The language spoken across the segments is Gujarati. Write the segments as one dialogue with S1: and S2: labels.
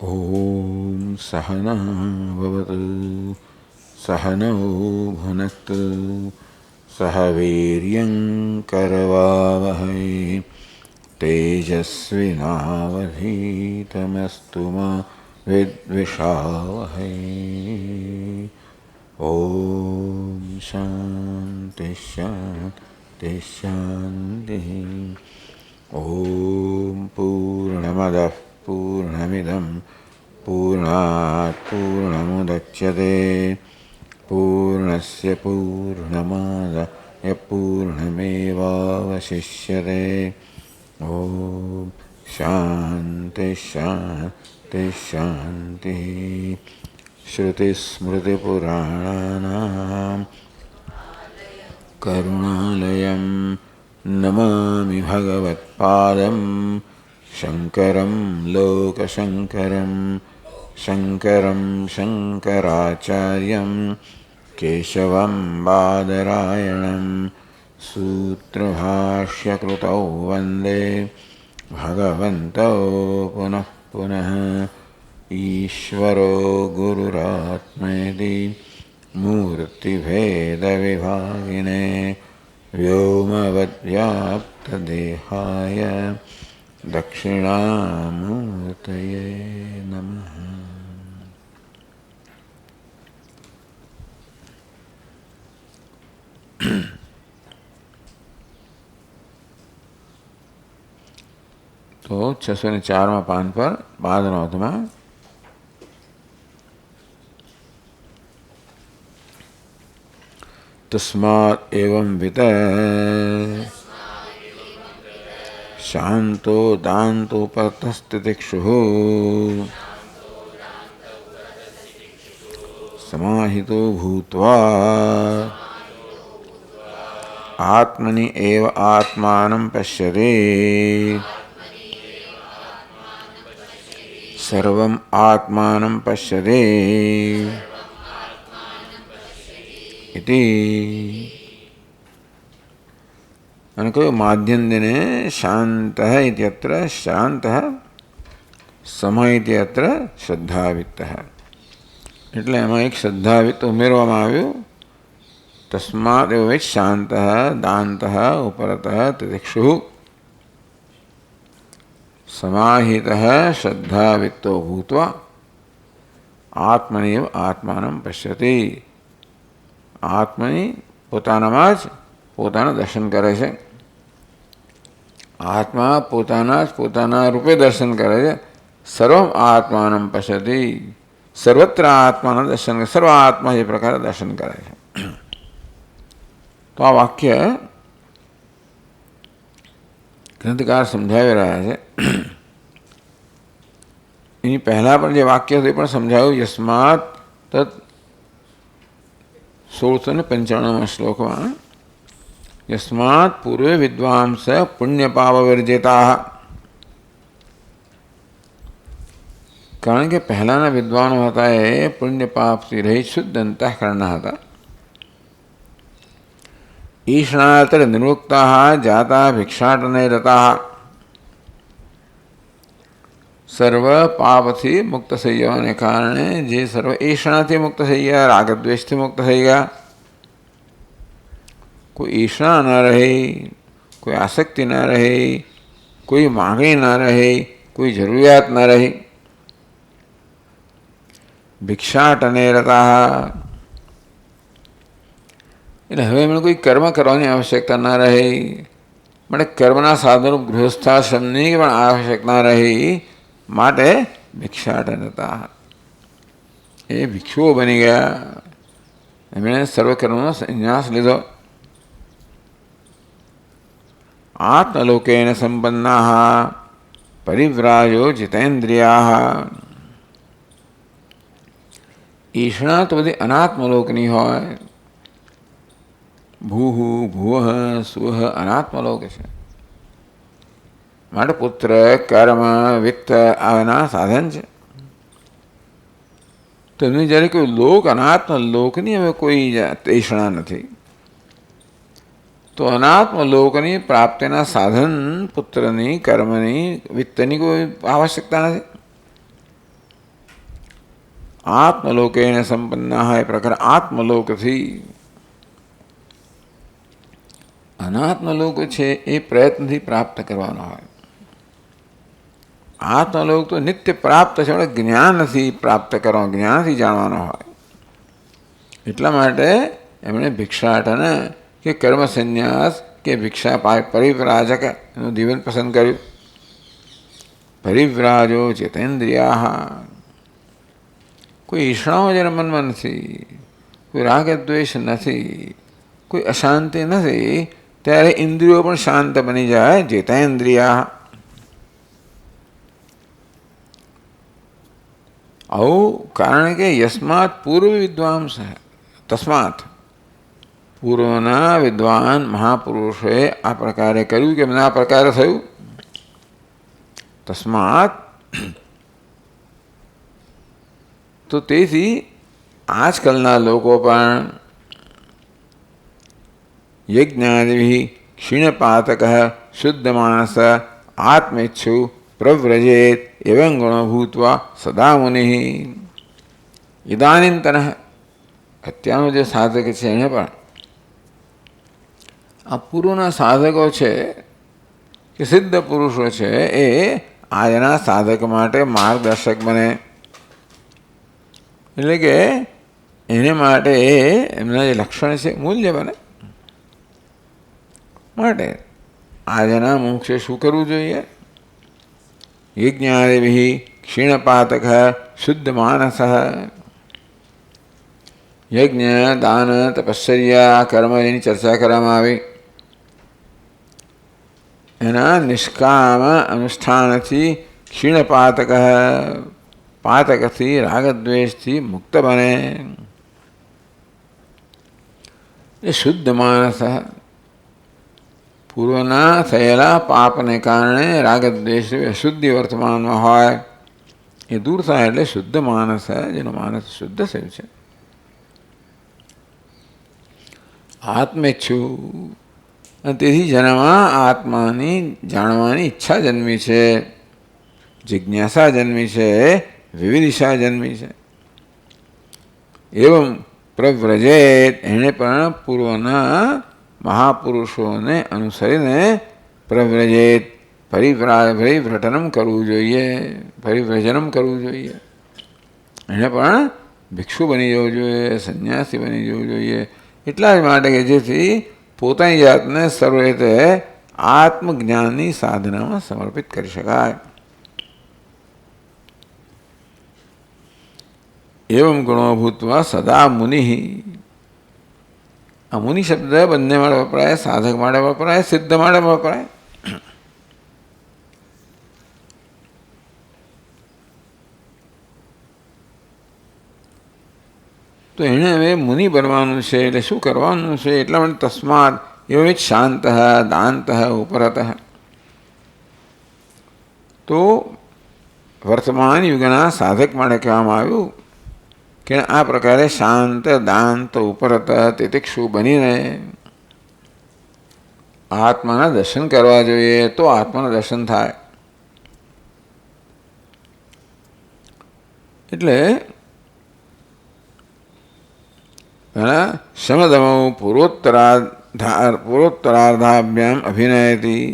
S1: ॐ सहना भवतु सहनौ भुनक्तु सह वीर्यं करवावहै तेजस्विनावधीतमस्तु मा विद्विषावहै। ॐ शान्ति शान्ति शान्तिः। ॐ पूर्णमदः पूर्णमिदं पूर्णात् पूर्णमुदच्यते पूर्णस्य पूर्णमादाय पूर्णमेवावशिष्यते। ॐ शान्ति शान्ति शान्तिः। श्रुतिस्मृतिपुराणानाम् करुणालयं नमामि भगवत्पादं शङ्करं लोकशङ्करं शङ्करं शङ्कराचार्यं केशवं बादरायणं सूत्रभाष्यकृतौ वन्दे भगवन्तौ पुनः पुनः। ईश्वरो गुरुरात्मेति मूर्तिभेदविभागिने व्योमवद्व्याप्तदेहाय दक्षिणामूर्तये नमः। तो 604वां पान पर पादनोतमा तस्मात् एवं वित शांतो दान्तोपरतस्तितिक्षुः समाहितो भूत्वा आत्मनि एव आत्मानं पश्यति सर्वम् आत्मानं पश्यति इति। अनको माध्यन्दिने शान्तः इत्यत्र शान्तः समः इत्यत्र श्रद्धावित्तः એટલે એમાં એક શ્રદ્ધાવિત્ત ઉમેરવામાં આવ્યું। તસ્માत् એવ શાन्तः દાन्तः ઉપરतः तितिक्षुः समाहितः श्रद्धावित्तो भूत्वा आत्मनेव आत्मानं पश्यति। आत्मनि પોતાનામાં જ પોતાના દર્શન કરે છે। આત્મા પોતાના જ પોતાના રૂપે દર્શન કરે છે। સર્વમ આત્માનં પશ્યતિ સર્વત્ર આત્માના દર્શન કરે, સર્વ આત્મા એ પ્રકારે દર્શન કરે છે। તો આ વાક્ય ગ્રંથકાર સમજાવી રહ્યા છે। એની પહેલા પણ જે વાક્ય હતું એ પણ સમજાવ્યું। યસ્માત તત 1695 શ્લોકમાં यस्मात् पूर्वे विद्वांस पुण्यपाप विरजिता। कारण के पहलाना विद्वान होता है पुण्य पाप से रहित शुद्ध अंतःकरण था। ईषणातर निरुक्ता जाता भिक्षाटने रता। सर्व पाप थी मुक्त થઈ જવાને કારણે જે સર્વ ઈષણાથી મુક્ત થઈ ગયા, રાગદ્વેષથી મુક્ત થઈ ગયા। कोई ईर्षा न रहे, कोई आसक्ति न रहे, कोई मांगणी न रहे, कोई जरूरियात न रहे। भिक्षाटने रता એટલે હવે એમને કોઈ કર્મ કરવાની આવશ્યકતા ન રહી। માટે કર્મના સાધનરૂપ ગૃહસ્થાશ્રમની પણ આવશ્યકતા રહી। માટે भिक्षाटन હતા એ ભિક્ષુઓ બની ગયા। એમણે સર્વકર્મનો સંન્યાસ લીધો। आत्मलोकेन संपन्नाः परिव्राजो जितेन्द्रियाः। ईषणा तो बधी अनात्मलोकनी होय। भूः भुवः सुवः अनात्मलोक छे। माटे पुत्र कर्म वित्त आना साधन छे। तो जયારે कोई लोक अनात्म लोकनी हवे कोई ईषणा नथी। तो अनात्म लोकनी प्राप्तिना साधन पुत्रनी कर्मनी वित्तनी कोई आवश्यकता नहीं। આત્મલોકેન સંપન્ના એ પ્રકાર આત્મલોકથી. અનાત્મલોક છે એ પ્રયત્નથી પ્રાપ્ત કરવાનો હોય. આત્મલોક તો નિત્ય પ્રાપ્ત છે, એટલે જ્ઞાનથી પ્રાપ્ત કરવાનો, જ્ઞાનથી જાણવાનો હોય. એટલા માટે એમણે ભિક્ષાટન કે કર્મ સંન્યાસ કે ભિક્ષા પરિવ્રાજક એનું જીવન પસંદ કર્યું. પરિવ્રાજો ચેતેન્દ્રિયા, કોઈ ઈર્ષાઓ જેના મનમાં નથી, કોઈ રાગ દ્વેષ નથી, કોઈ અશાંતિ નથી, ત્યારે ઇન્દ્રિયો પણ શાંત બની જાય. ચેતેન્દ્રિયા. આવું કારણ કે યસ્માત પૂર્વ વિદ્વાંસ, તસ્માત પૂર્વના વિદ્વાન મહાપુરુષોએ આ પ્રકારે કર્યું કે આ પ્રકારે થયું. તસ્માત, તો તેથી આજકાલના લોકો પણ યજ્ઞાદિ ક્ષીણપાતક શુદ્ધ માણસ આત્મેચ્છુ પ્રવ્રજેત એવં ગુણો ભૂત્વા સદા મુનિ. ઇદાનીંતન, અત્યારનો જે સાધક છે એને પણ આ પૂર્વના સાધકો છે કે સિદ્ધ પુરુષો છે એ આજના સાધક માટે માર્ગદર્શક બને. એટલે કે એને માટે એમના જે લક્ષણ છે મૂલ્ય બને. માટે આજના મુખ્ય શું કરવું જોઈએ? યજ્ઞાદિ ક્ષીણપાતક શુદ્ધ માનસ. યજ્ઞ, દાન, તપશ્ચર્યા, કર્મ એની ચર્ચા કરવામાં આવી. એના નિષ્કામ અનુષ્ઠાનથી ક્ષીણપાતક, પાતકથી રાગદ્વેષથી મુક્ત બને. એ શુદ્ધ માણસ પૂર્વના થયેલા પાપને કારણે રાગદ્વેષ અશુદ્ધિ વર્તમાનમાં હોય એ દૂર થાય એટલે શુદ્ધ માણસ, જેનો માનસ શુદ્ધ થયું છે. આત્મેચ્છુ, અને તેથી જેનામાં આત્માની જાણવાની ઈચ્છા જન્મી છે, જિજ્ઞાસા જન્મી છે, વિવિધિશા જન્મી છે. એવં પ્રવ્રજેત, એણે પણ પૂર્વના મહાપુરુષોને અનુસરીને પ્રવ્રજેત, પરિવ્રટનમ કરવું જોઈએ, પરિવ્રજનમ કરવું જોઈએ. એણે પણ ભિક્ષુ બની જવું જોઈએ, સંન્યાસી બની જવું જોઈએ. એટલા જ માટે કે જેથી પોતાની જાતને સર્વ રીતે આત્મજ્ઞાનની સાધનામાં સમર્પિત કરી શકાય. એવમ ગુણો ભૂત્વા સદા મુનિ. આ મુનિ શબ્દ બંને માટે વપરાય, સાધક માટે વપરાય, સિદ્ધ માટે વપરાય. તો એણે હવે મુનિ બનવાનું છે એટલે શું કરવાનું છે? એટલા માટે તસ્માત એવો શાંત દાંત ઉપરત. તો વર્તમાન યુગના સાધક માટે કહેવામાં આવ્યું કે આ પ્રકારે શાંત દાંત ઉપરત તિતિક્ષુ બનીને આત્માના દર્શન કરવા જોઈએ. તો આત્માના દર્શન થાય. એટલે સમદમૌ પૂર્વોત્તરાર્ધાભ્યામ અભિનયતી.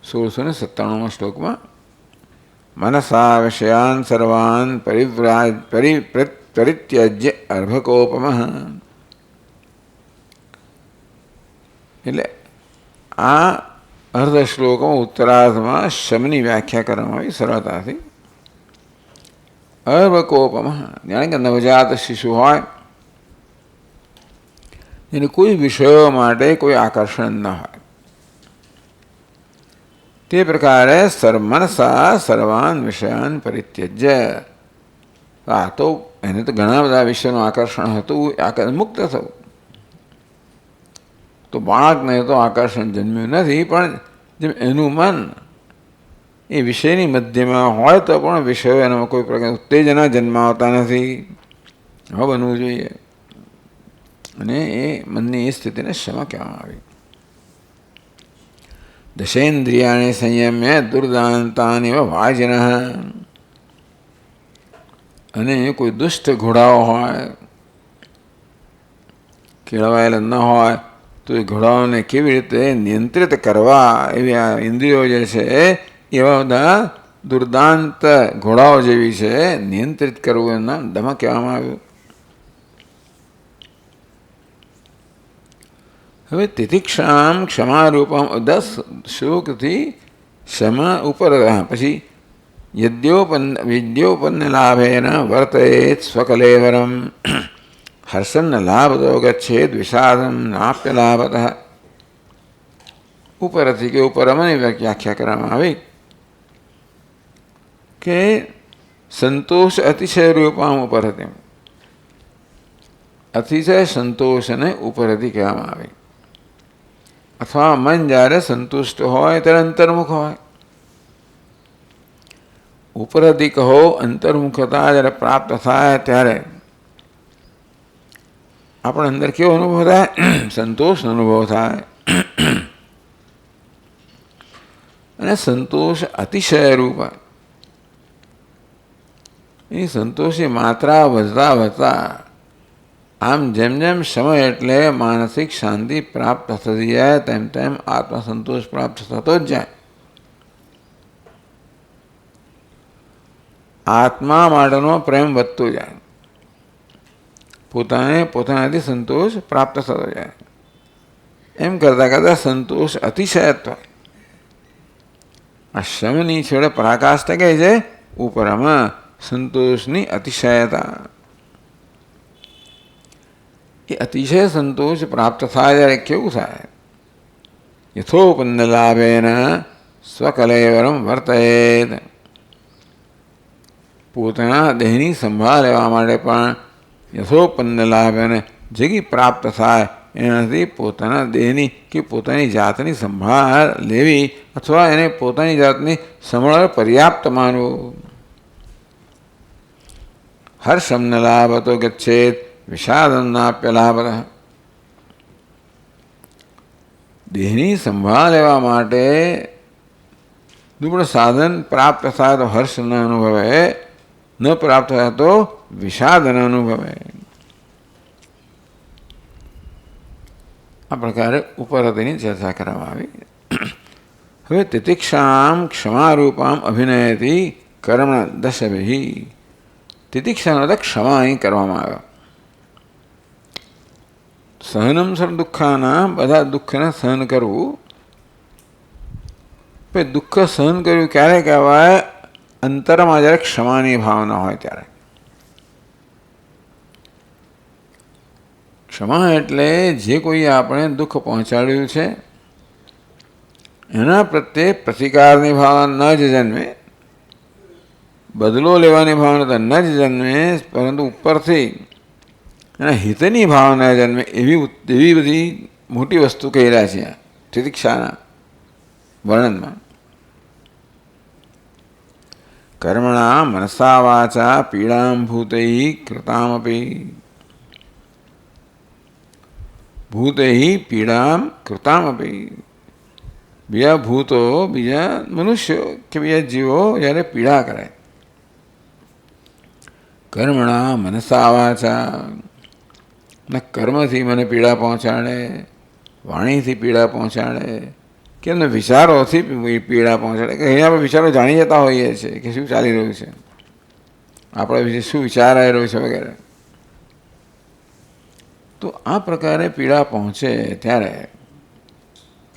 S1: 1697 શ્લોકમાં મનસા વિષયાન સર્વાન પરિત્યજ્ય અર્ભકોપમ. એટલે આ અર્ધ શ્લોકમાં ઉત્તરાર્ધમાં શમની વ્યાખ્યા કરવામાં આવી સરળતાથી. અર્ભકોપમ, જાણે કે નવજાત શિશુ હોય એને કોઈ વિષયો માટે કોઈ આકર્ષણ ન હોય તે પ્રકારે મનસા સર્વાન વિષયાન પરિત્યજ્ય. આ તો એને તો ઘણા બધા વિષયોનું આકર્ષણ હતું, મુક્ત થવું. તો બાળકને તો આકર્ષણ જન્મ્યું નથી, પણ જેમ એનું મન એ વિષયની મધ્યમાં હોય તો પણ વિષયો એનામાં કોઈ પ્રકાર ઉત્તેજના જન્માવતા નથી. હવે બનવું જોઈએ. અને એ મનની એ સ્થિતિને ક્ષમા કહેવામાં આવી. દશેન્દ્રિયાને સંયમ્ય દુર્દાંતાનિવ વાજિનઃ. અને કોઈ દુષ્ટ ઘોડાઓ હોય, કેળવાયેલા ન હોય, તો એ ઘોડાઓને કેવી રીતે નિયંત્રિત કરવા, એવી આ ઇન્દ્રિયો જે છે એવા બધા દુર્દાંત ઘોડાઓ જેવી છે, નિયંત્રિત કરવું એના દમા કહેવામાં આવ્યું. હવે તિતિક્ષામ ક્ષમારૂપમ 10 શ્લોકથી ક્ષમા ઉપર, પછી વિદ્યોપન્ન લાભેન વર્તયેત સ્વકલેવરમ હર્ષન્ન લાભતો ગચ્છેદ વિષાદમ નાપ્ય લાભતઃ. ઉપરથી કે ઉપરમની વ્યાખ્યા કરવામાં આવી કે સંતોષ અતિશય રૂપમ ઉપરથી, અતિશય સંતોષને ઉપરથી કહેવામાં આવી. અથવા મન જ્યારે સંતુષ્ટ હોય ત્યારે અંતર્મુખ હોય. ઉપરથી કહો અંતર્મુખતા જ્યારે પ્રાપ્ત થાય ત્યારે આપણે અંદર કેવો અનુભવ થાય? સંતોષનો અનુભવ થાય. અને સંતોષ અતિશય રૂપ, એ સંતોષની માત્રા વધતા વધતા આમ જેમ જેમ સમય એટલે માનસિક શાંતિ પ્રાપ્ત થતી જાય તેમ તેમ આત્મસંતોષ પ્રાપ્ત થતો જ જાય. આત્મા માટેનો પ્રેમ વધતો જાય, પોતાનાથી સંતોષ પ્રાપ્ત થતો જાય. એમ કરતાં કરતાં સંતોષ અતિશયત્વ, આ શમની છેડે પરાકાષ્ઠા કહે છે ઉપરમાં સંતોષની અતિશયતા. એ અતિશય સંતોષ પ્રાપ્ત થાય ત્યારે કેવું થાય? યથોપન્ન લાભેન સ્વકલેવરમ વર્તયેત. પોતાના દેહની સંભાળ લેવા માટે પણ યથોપન્ન લાભેન જે પ્રાપ્ત થાય એનાથી પોતાના દેહની કે પોતાની જાતની સંભાળ લેવી, અથવા એને પોતાની જાતની સંભાળ પર્યાપ્ત માનવું. હર્ષમ લાભતો ગચ્છેત વિષાદમ નાપ્ય લાભતઃ. દેહની સંભાળ લેવા માટે પણ સાધન પ્રાપ્ત થાય તો હર્ષ ન અનુભવે, ન પ્રાપ્ત થાય તો વિષાદ ન અનુભવે. આ પ્રકારે ઉપર તેની ચર્ચા કરવામાં આવી. હવે તિતિક્ષામ ક્ષમારૂપામ અભિનયથી કર્મ દશભિ. તિતિક્ષાનો ક્ષમા અહીં કરવામાં આવ્યો. સહનમ સર્વ દુઃખાના, બધા દુઃખને સહન કરવું. દુઃખ સહન કર્યું ક્યારે કહેવાય? અંતરમાં જ્યારે ક્ષમાની ભાવના હોય ત્યારે. ક્ષમા એટલે જે કોઈ આપણે દુઃખ પહોંચાડ્યું છે એના પ્રત્યે પ્રતિકારની ભાવના ન જ જન્મે, બદલો લેવાની ભાવના તો ન જ જન્મે, પરંતુ ઉપરથી એના હિતની ભાવના જન્મે. એવી બધી મોટી વસ્તુ કહી રહ્યા છે તિતિક્ષાના વર્ણનમાં. કર્મણા મનસા વાચા પીડામ ભૂતૈ કૃતામપી. ભૂતૈ પીડામ કૃતામપી. બીજા ભૂતો, બીજા મનુષ્યો કે બીજા જીવો જ્યારે પીડા કરે, કર્મણા મનસા વાચા, કર્મથી મને પીડા પહોંચાડે, વાણીથી પીડા પહોંચાડે, કે એમને વિચારોથી પીડા પહોંચાડે. કે અહીંયા આપણે વિચારો જાણી જતા હોઈએ છીએ કે શું ચાલી રહ્યું છે, આપણા વિશે શું વિચારાઈ રહ્યું છે વગેરે. તો આ પ્રકારે પીડા પહોંચે ત્યારે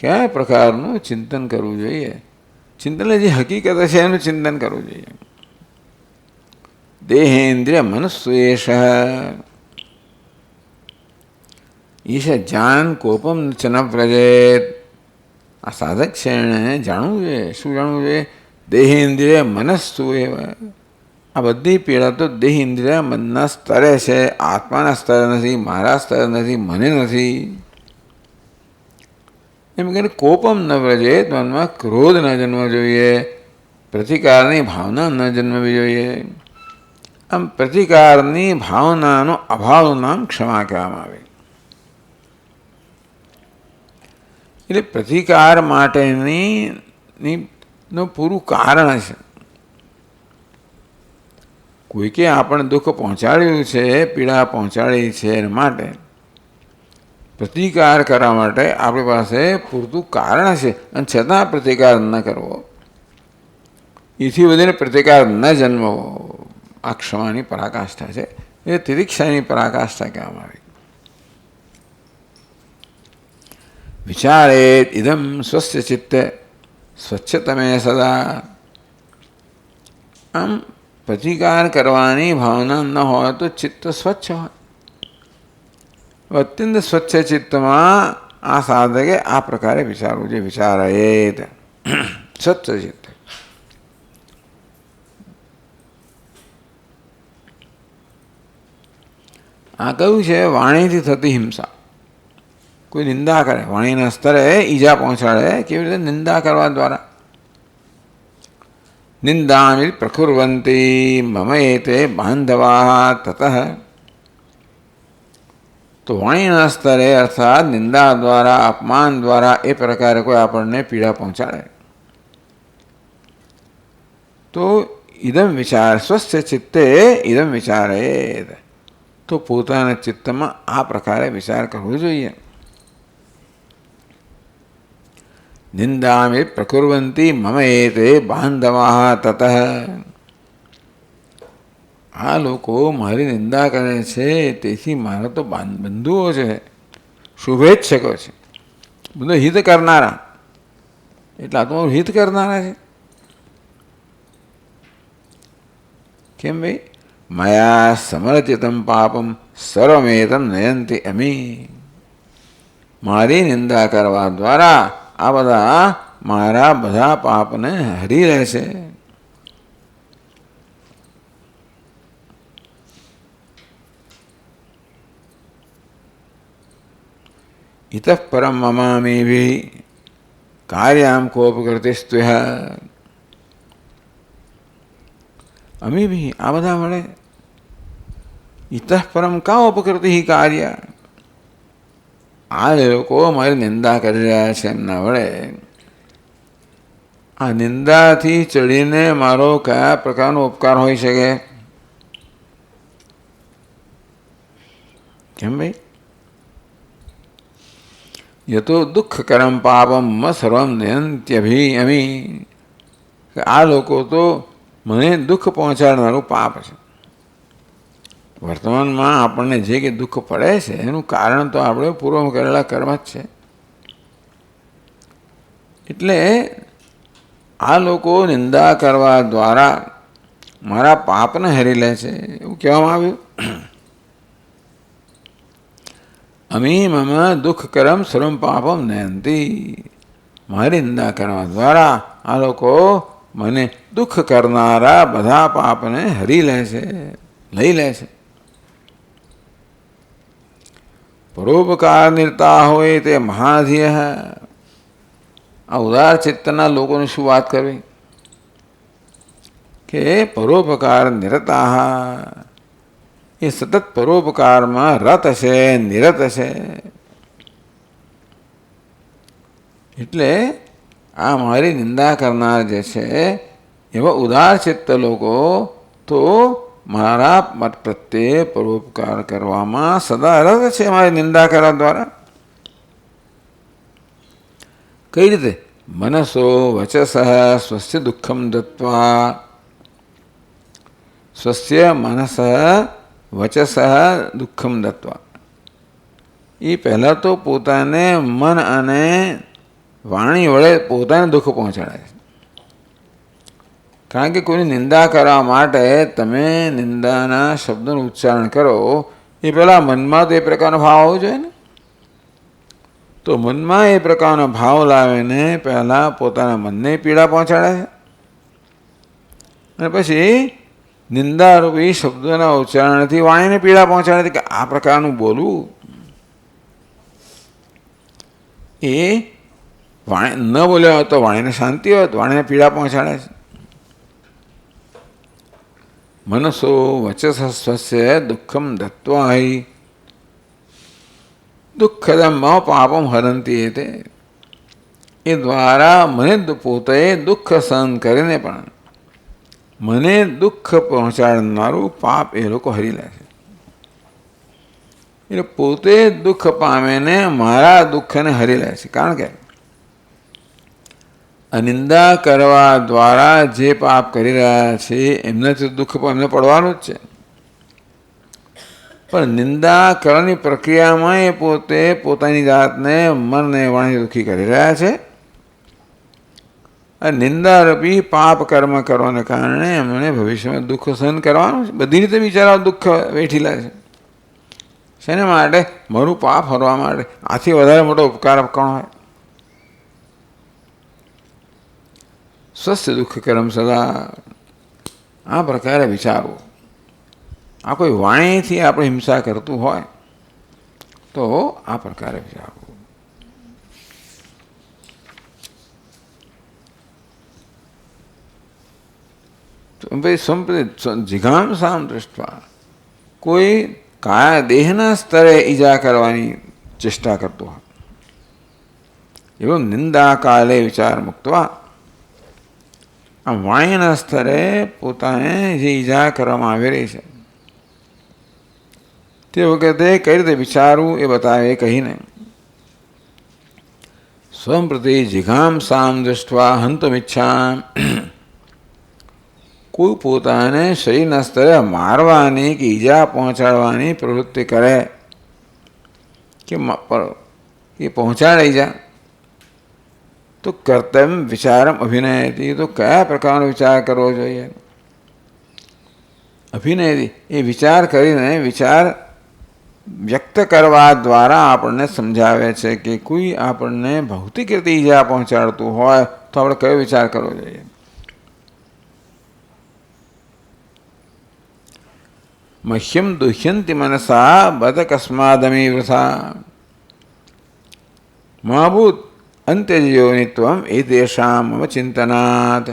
S1: કયા પ્રકારનું ચિંતન કરવું જોઈએ? ચિંતન જે હકીકત છે એનું ચિંતન કરવું જોઈએ. દેહેન્દ્રિય મનસ્વેશ ઈશ જાન કોપમ ચ ન વ્રજેત. આ સાધક છે એણે જાણવું જોઈએ. શું જાણવું જોઈએ? દેહેન્દ્રિય મનસ્સુ એવા. આ બધી પીડા તો દેહ ઇન્દ્રિય મનના સ્તરે છે, આત્માના સ્તરે નથી, મારા સ્તરે નથી, મને નથી. એમ કહીને કોપમ ન વ્રજેત, મનમાં ક્રોધ ન જન્મવો જોઈએ, પ્રતિકારની ભાવના ન જન્મવી જોઈએ. આમ પ્રતિકારની ભાવનાનો અભાવનું નામ ક્ષમા કહેવામાં આવે. એટલે પ્રતિકાર માટેનું પૂરું કારણ છે. કોઈકે આપણને દુઃખ પહોંચાડ્યું છે, પીડા પહોંચાડી છે, એના માટે પ્રતિકાર કરવા માટે આપણી પાસે પૂરતું કારણ છે, અને છતાં પ્રતિકાર ન કરવો, એથી વધીને પ્રતિકાર ન જન્મવો, આ ક્ષમાની પરાકાષ્ઠા છે. એ તિતિક્ષાની પરાકાષ્ઠા કહેવામાં આવી. વિચારેત ઇદમ સ્વસ્ય ચિત્તે સ્વચ્છતમે સદા. આમ પ્રતિકાર કરવાની ભાવના ન હોય તો ચિત્ત સ્વચ્છ હોય. અત્યંત સ્વચ્છ ચિત્તમાં આ સાધકે આ પ્રકારે વિચારવું છે. વિચારેત સ્વચ્છ ચિત્ત. આ કયું છે? વાણીથી થતી હિંસા. કોઈ નિંદા કરે, વાણીના સ્તરે ઈજા પહોંચાડે, કેવી રીતે? નિંદા કરવા દ્વારા. નિંદામિ પ્રકુર્વંતી મમ એતે બાંધવા તતઃ. તો વાણીના સ્તરે અર્થાત નિંદા દ્વારા, અપમાન દ્વારા એ પ્રકારે કોઈ આપણને પીડા પહોંચાડે તો ઇદમ વિચાર સ્વસ્થ ચિત્તે ઇદમ વિચારેત. તો પોતાના ચિત્તમાં આ પ્રકારે વિચાર કરવો જોઈએ. નિંદામિ પ્રકુર્વંતી મમ એતે બાંધવા તતઃ. આ લોકો મારી નિંદા કરે છે, તેથી મારા તો બંધુઓ છે, શુભેચ્છકો છે, બધું હિત કરનારા. એટલે આ તો હિત કરનારા છે. કેમ ભાઈ? મયા સમર્ચિતમ પાપમ સર્વમેતમ નયંતિ અમી. મારી નિંદા કરવા દ્વારા આ બધા મારા બધા પાપને હરી રહે છે. ઇતઃ પરમ મમામિભિ કાર્યામ કોપકૃતિસ્ત્વઃ. અમીભિ આ બધા મળે. ઇતઃ પરમ કા ઉપકૃતિ કાર્ય. આ લોકો મારી નિંદા કરી રહ્યા છે એમના વડે. આ નિંદાથી ચડીને મારો કયા પ્રકારનો ઉપકાર હોઈ શકે? કેમ ભાઈ? યતો દુઃખકરમ પાપમ સર્વમ નયંત્યભિ અમી. આ લોકો તો મને દુઃખ પહોંચાડનારું પાપ છે. વર્તમાનમાં આપણને જે કે દુઃખ પડે છે એનું કારણ તો આપણે પૂર્વમાં કરેલા કર્મ જ છે. એટલે આ લોકો નિંદા કરવા દ્વારા મારા પાપને હરી લે છે એવું કહેવામાં આવ્યું. અમી મમ દુઃખકરમ સર્વમ પાપમ નયંતી. મારી નિંદા કરવા દ્વારા આ લોકો મને દુઃખ કરનારા બધા પાપને હરી લે છે, લઈ લે છે. પરોપકાર નિરતા હોય તે મહાધિય. આ ઉદાર ચિત્તના લોકોને શું વાત કરવી કે પરોપકાર નિરતા. એ સતત પરોપકારમાં રત છે, નિરત છે. એટલે આ મારી નિંદા કરનાર જે છે એવા ઉદાર ચિત્ત લોકો તો મારા પ્રત્યે પરોપકાર કરવામાં સદા રત છે, મારી નિંદા કરવા દ્વારા. કઈ રીતે? મનસો વચસ સ્વસ્ય દુઃખમ દત્વા. સ્વસ્ય મનસ વચસ દુઃખમ દત્વા. એ પહેલાં તો પોતાને મન અને વાણી વડે પોતાને દુઃખ પહોંચાડે છે. કારણ કે કોઈની નિંદા કરવા માટે તમે નિંદાના શબ્દોનું ઉચ્ચારણ કરો એ પહેલાં મનમાં તો એ પ્રકારનો ભાવ હોવો જોઈએ ને. તો મનમાં એ પ્રકારનો ભાવ લાવીને પહેલાં પોતાના મનને પીડા પહોંચાડે છે અને પછી નિંદારૂપી શબ્દોના ઉચ્ચારણથી વાણીને પીડા પહોંચાડે છે કે આ પ્રકારનું બોલવું. એ વાણી ન બોલ્યો હોય તો વાણીને શાંતિ હોય તો વાણીને પીડા પહોંચાડે છે. મનસો વચસ સ્વસ્ય દુઃખમ દત્વા હિ દુઃખદમ પાપમ હરંતી. એ દ્વારા મને પોતે દુઃખ સહન કરીને પણ મને દુઃખ પહોંચાડનારું પાપ એ લોકો હરી લે છે. એટલે પોતે દુઃખ પામે ને મારા દુઃખને હરી લે છે. કારણ કે અનિંદા કરવા દ્વારા જે પાપ કરી રહ્યા છે એમને તો દુઃખ એમને પડવાનું જ છે. પણ નિંદા કરવાની પ્રક્રિયામાં એ પોતે પોતાની જાતને મનને વાણી દુઃખી કરી રહ્યા છે. અને નિંદારૂપી પાપ કર્મ કરવાને કારણે એમણે ભવિષ્યમાં દુઃખ સહન કરવાનું છે. બધી રીતે બિચારા દુઃખ વેઠી લે છે. શેને માટે? મારું પાપ હરવા માટે. આથી વધારે મોટો ઉપકાર કોણ હોય? સ્વસ્થ દુઃખ કર્મ સદા, આ પ્રકારે વિચારવું. આ કોઈ વાણીથી આપણે હિંસા કરતું હોય તો આ પ્રકારે વિચારવું. જિઘાંસામ દૃષ્ટવા, કોઈ કાયા દેહના સ્તરે ઈજા કરવાની ચેષ્ટા કરતો હોય એવો નિંદા કાલે વિચાર મુક્તવા, આ વાણીના સ્તરે પોતાને જે ઈજા કરવામાં આવી રહી છે તે વખતે કઈ રીતે વિચારવું એ બતાવે કહીને સ્વયં પ્રતિ જિઘાંસામ દૃષ્ટવા હંતુમિચ્છામ, કોઈ પોતાને શરીરના સ્તરે મારવાની કે ઈજા પહોંચાડવાની પ્રવૃત્તિ કરે કે પહોંચાડે ઈજા, તો કર્તવ્ય વિચારમ અભિનયથી, તો કયા પ્રકારનો વિચાર કરવો જોઈએ? અભિનયથી એ વિચાર કરીને વિચાર વ્યક્ત કરવા દ્વારા આપણને સમજાવે છે કે કોઈ આપણને ભૌતિક રીતે ઈજા પહોંચાડતું હોય તો આપણે કયો વિચાર કરવો જોઈએ? મહ્યમ દુહ્યંતિ મનસા બદ કસ્માદમી વૃથા મહાભૂત અંત્યયોનિત્વમ એતેષાં મમ ચિંતનાત,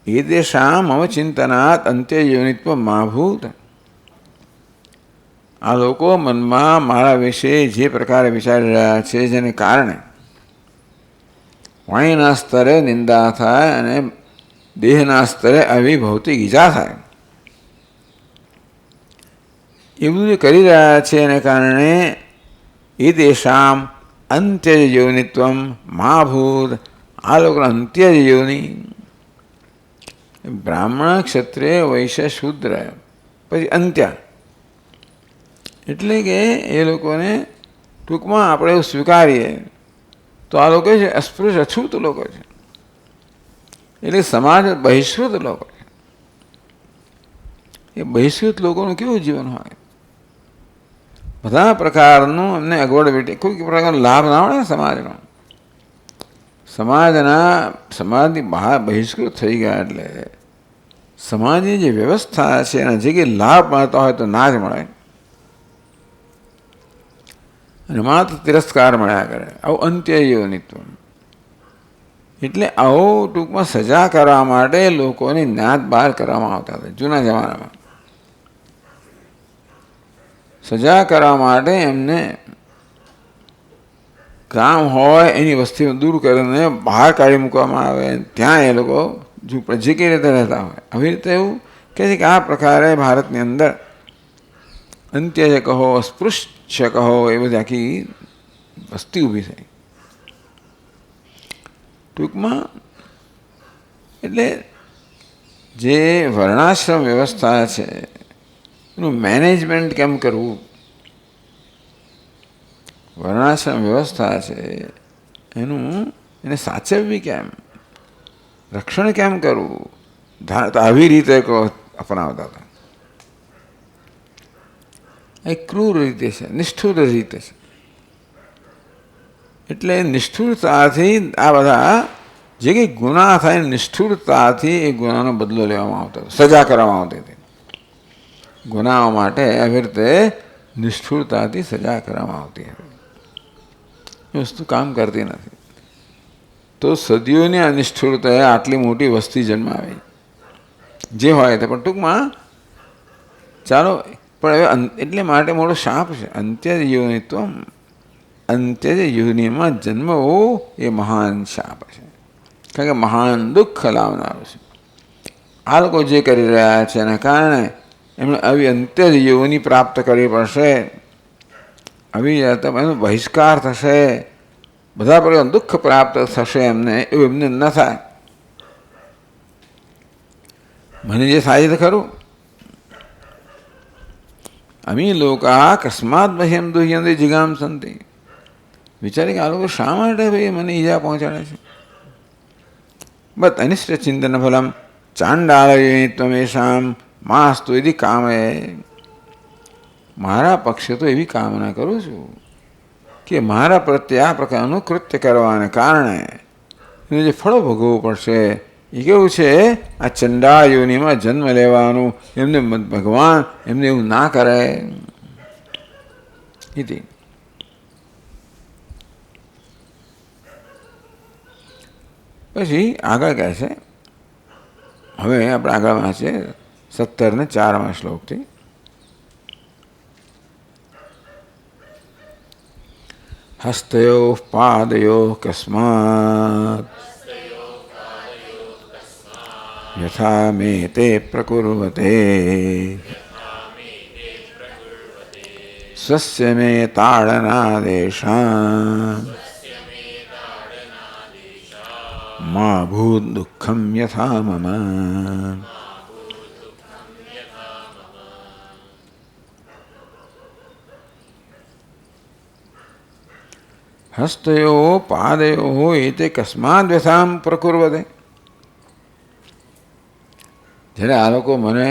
S1: એતેષાં મમ ચિંતનાત અંત્યયોનિત્વમ મહાભૂત. આ લોકો મનમાં મારા વિશે જે પ્રકારે વિચારી રહ્યા છે જેને કારણે વાણીના સ્તરે નિંદા થાય અને દેહના સ્તરે આવી ભૌતિક ઈજા થાય, એ બધું જે કરી રહ્યા છે એને કારણે એ દેશામ અંત્ય યોનિત્વમ મહાભૂત, આ લોકોના અંત્ય યોનિ, બ્રાહ્મણ ક્ષત્રિય વૈશ્ય શૂદ્ર પછી અંત્ય, એટલે કે એ લોકોને ટૂંકમાં આપણે એવું સ્વીકારીએ તો આ લોકો છે અસ્પૃશ્ય અછૂત લોકો છે. એટલે સમાજ બહિષ્કૃત લોકો છે. એ બહિષ્કૃત લોકોનું કેવું જીવન હોય? બધા પ્રકારનું એમને અગવડ વેઠી, કોઈ પ્રકારનો લાભ ના મળે સમાજનો. સમાજની બહાર બહિષ્કૃત થઈ ગયા એટલે સમાજની જે વ્યવસ્થા છે એના જે કંઈ લાભ મળતા હોય તો ના જ મળે અને માત્ર તિરસ્કાર મળ્યા કરે. આવું અંત્યયોનિત્વ. એટલે આવો ટૂંકમાં સજા કરવા માટે લોકોની નાત બહાર કરવામાં આવતા હતા જૂના જમાનામાં. સજા કરવા માટે એમને કામ હોય એની વસ્તીઓ દૂર કરીને બહાર કાઢી મૂકવામાં આવે, ત્યાં એ લોકો જે કઈ રીતે રહેતા હોય. આવી રીતે એવું કહે છે કે આ પ્રકારે ભારતની અંદર અંત્ય જે કહો, અસ્પૃશ્ય કહો, એ બધી આખી વસ્તી ઊભી થઈ. ટૂંકમાં એટલે જે વર્ણાશ્રમ વ્યવસ્થા છે એનું મેનેજમેન્ટ કેમ કરવું, વર્ણાશ્રમ વ્યવસ્થા છે એને સાચવવી કેમ, રક્ષણ કેમ કરવું, આવી રીતે અપનાવતા હતા. એ ક્રૂર રીતે છે, નિષ્ઠુર રીતે છે. એટલે નિષ્ઠુરતાથી આ બધા જે કંઈ ગુના થાય નિષ્ઠુરતાથી એ ગુનાનો બદલો લેવામાં આવતો, સજા કરવામાં આવતી હતી. ગુનાઓ માટે આવી રીતે નિષ્ઠુરતાથી સજા કરવામાં આવતી હતી. એ વસ્તુ કામ કરતી નથી. તો સદીઓની આ નિષ્ઠુરતાએ આટલી મોટી વસ્તી જન્માવી, જે હોય તે. પણ ટૂંકમાં ચાલો, પણ હવે એટલે માટે મોટો શાપ છે અંત્ય યોનિત્વ. અંત્ય યોનિમાં જન્મવો એ મહાન શાપ છે. કારણ કે મહાન દુઃખ લાવનારું છે. આ લોકો જે કરી રહ્યા છે એના કારણે એમણે આવી અંત્ય યોની પ્રાપ્ત કરવી પડશે. આવી એનો બહિષ્કાર થશે, બધા પ્રકાર દુઃખ પ્રાપ્ત થશે એમને, એવું એમને ન થાય. મને જે થાય છે ખરું. અમી લોકા અકસ્માત મહ્યમ દુહ્યંતે જિગામ સંતિ. વિચારે કે આ લોકો શા માટે ભાઈ મને ઈજા પહોંચાડે છે. બત અનિષ્ટ ચિંતન ફલમ ચાંડાળય ત્વમેશામ માસ્તુ એથી કામે. મારા પક્ષે તો એવી કામના કરું છું કે મારા પ્રત્યે આ પ્રકારનું કૃત્ય કરવાને કારણે એને જે ફળો ભોગવવું પડશે એ કેવું છે, આ ચંડાળ યોનિમાં જન્મ લેવાનું. એમને ભગવાન એમને એવું ના કરે. પછી આગળ કહે છે, હવે આપણે આગળ વાંચીએ 17 ને 4 શ્લોકથી. હસ્તયોઃ પાદયોઃ કસ્માત યથા મે તે પ્રકુર્વતે સ્વસ્ય મે તાડનાદેશાં મા ભૂત દુઃખમ યથા મમ. હસ્તયો પાદયો એતે કસ્માદ વ્યથામ પ્રકુર્વતે. જ્યારે આ લોકો મને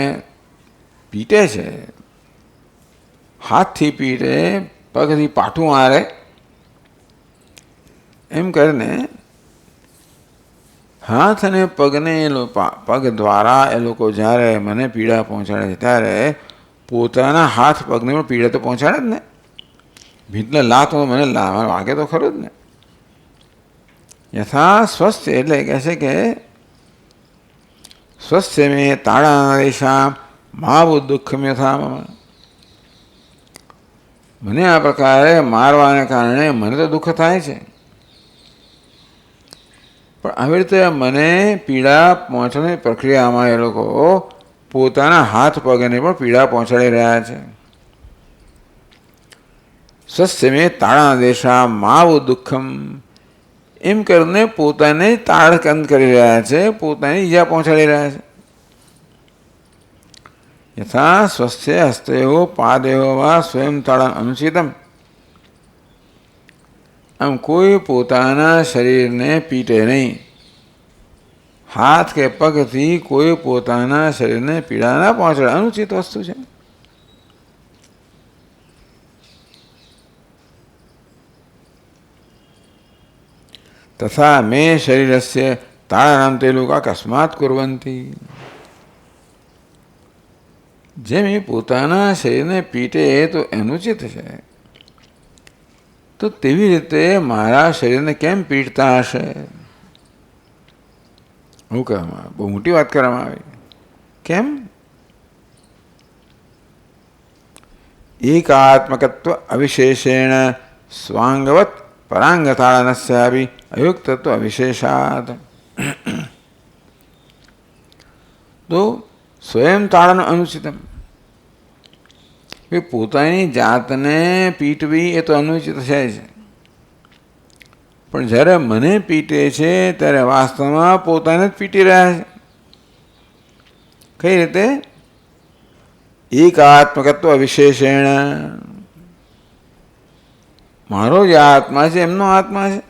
S1: પીટે છે, હાથથી પીટે, પગથી પાઠું મારે, એમ કરીને હાથ અને પગને પગ દ્વારા એ લોકો જ્યારે મને પીડા પહોંચાડે છે ત્યારે પોતાના હાથ પગને પણ પીડા તો પહોંચાડે જ ને. ભીતને લાત મને વાગે તો ખરું જ ને. યથા સ્વસ્થ એટલે કહે છે કે સ્વસ્થ મેં તાળાદેશા માવું દુઃખ યથા મમ. મને આ પ્રકારે મારવાને કારણે મને તો દુઃખ થાય છે, પણ આવી રીતે મને પીડા પહોંચવાની પ્રક્રિયામાં એ લોકો પોતાના હાથ પગને પણ પીડા પહોંચાડી રહ્યા છે. સ્વસ્ય મેં તાળાદેશા માવું દુઃખમ એમ કરીને પોતાને તાળકંદ કરી રહ્યા છે, પોતાની ઈજા પહોંચાડી રહ્યા છે. યથા સ્વસ્ય હસ્તયો પાદયો વા સ્વયં તાળન અનુચિતમ. આમ કોઈ પોતાના શરીરને પીટે નહીં, હાથ કે પગથી કોઈ પોતાના શરીરને પીડા ના પહોંચાડે, અનુચિત વસ્તુ છે. તથા મેં શરીરસ્ય તાળાનામ તે લોકો અકસ્માત કુર્વંતી. જેમ એ પોતાના શરીરને પીટે તો અનુચિત છે, તો તેવી રીતે મારા શરીરને કેમ પીટતા હશે? હું કહેવામાં બહુ મોટી વાત કરવામાં આવી. કેમ? એકાત્મકત્વ અવિશેષેણ સ્વાંગવત પરાંગતાળનસ્યાપી અયુક્તત્વ અવિશેષાત. તો સ્વયં તાળન અનુચિતમ, પોતાની જાતને પીટવી એ તો અનુચિત છે જ, પણ જ્યારે મને પીટે છે ત્યારે વાસ્તવમાં પોતાને જ પીટી રહ્યા છે. કઈ રીતે? એકાત્મકત્વ અવિશેષેણ. મારો જે આત્મા છે એમનો આત્મા છે,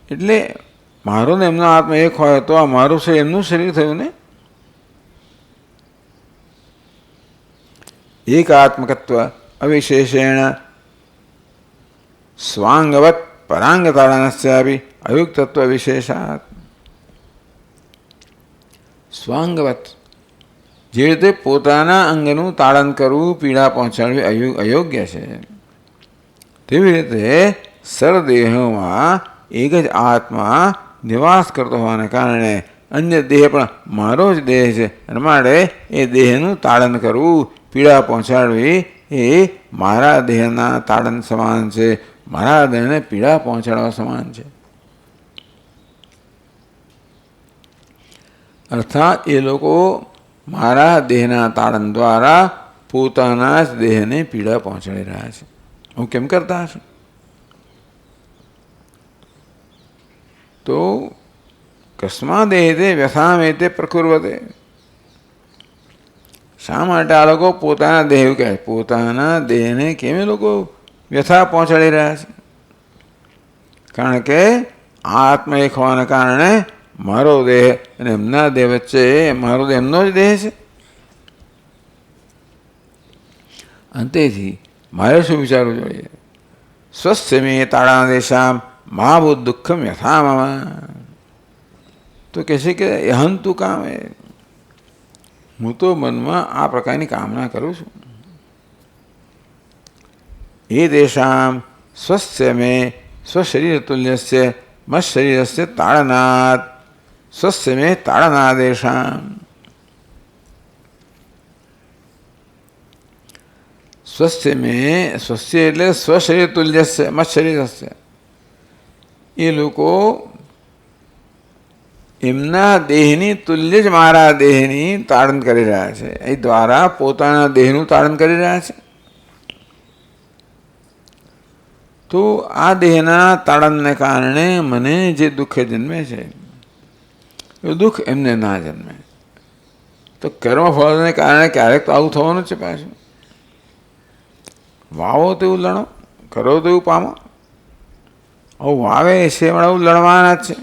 S1: એટલે મારો ને એમનો આત્મા એક હોય તો આ મારું શરીર એમનું શરીર થયું ને. એકાત્મકત્વ અવિશેષેણ સ્વાંગવત પરાંગતાળનસ્યાપી અયુક્તત્વ વિશેષાત. સ્વાંગવત જે રીતે પોતાના અંગનું તાળન કરવું, પીડા પહોંચાડવી અયોગ્ય છે, તેવી રીતે સર્વદેહોમાં એક જ આત્મા નિવાસ કરતો હોવાને કારણે અન્ય દેહ પણ મારો જ દેહ છે, અને માટે એ દેહનું તાળન કરવું, પીડા પહોંચાડવી એ મારા દેહના તાળન સમાન છે, મારા દેહને પીડા પહોંચાડવા સમાન છે. અર્થાત એ લોકો મારા દેહના તાડન દ્વારા પોતાના જ દેહને પીડા પહોંચાડી રહ્યા છે. હું કેમ કરતા હશે? તો કસ્માદ દેહતે વ્યથામેતે પ્રકુર્વતે. શા માટે આ લોકો પોતાના દેહ કહે? પોતાના દેહને કેમ એ લોકો વ્યથા પહોંચાડી રહ્યા છે? કારણ કે આત્મ એક હોવાને કારણે મારો દેહ અને એમના દેહ વચ્ચે મારો દેહ એમનો જ દેહ છે. અંતેથી મારે શું વિચારવું જોઈએ? સ્વસ્ય મેં તાળાદેશામ મહાભૂત દુઃખમ યથામમાં. તો કહે છે કે અહંતુ કામે, હું તો મનમાં આ પ્રકારની કામના કરું છું. એ દેશામ સ્વસ્ય મેં સ્વશરીર તુલ્યસ્ય મત શરીરસ્ય તાળનાદ. સ્વસ્ય મેં તાળનાદેશામ. સ્વસ્ય મેં, સ્વસ્ય એટલે સ્વશરીર તુલ્યસ્ય મત શરીરસ્ય. એ લોકો એમના દેહની તુલ્ય જ મારા દેહની તાડન કરી રહ્યા છે. એ દ્વારા પોતાના દેહનું તાડન કરી રહ્યા છે. તો આ દેહના તાડનને કારણે મને જે દુઃખ જન્મે છે એ દુઃખ એમને ના જન્મે. તો કર્મફળને કારણે ક્યારેક તો આવું થવાનું જ છે. પાછું વાવો તેવું લણો, કરો તેવું પામો. આવું વાવે છે આવું લણવાના જ છે.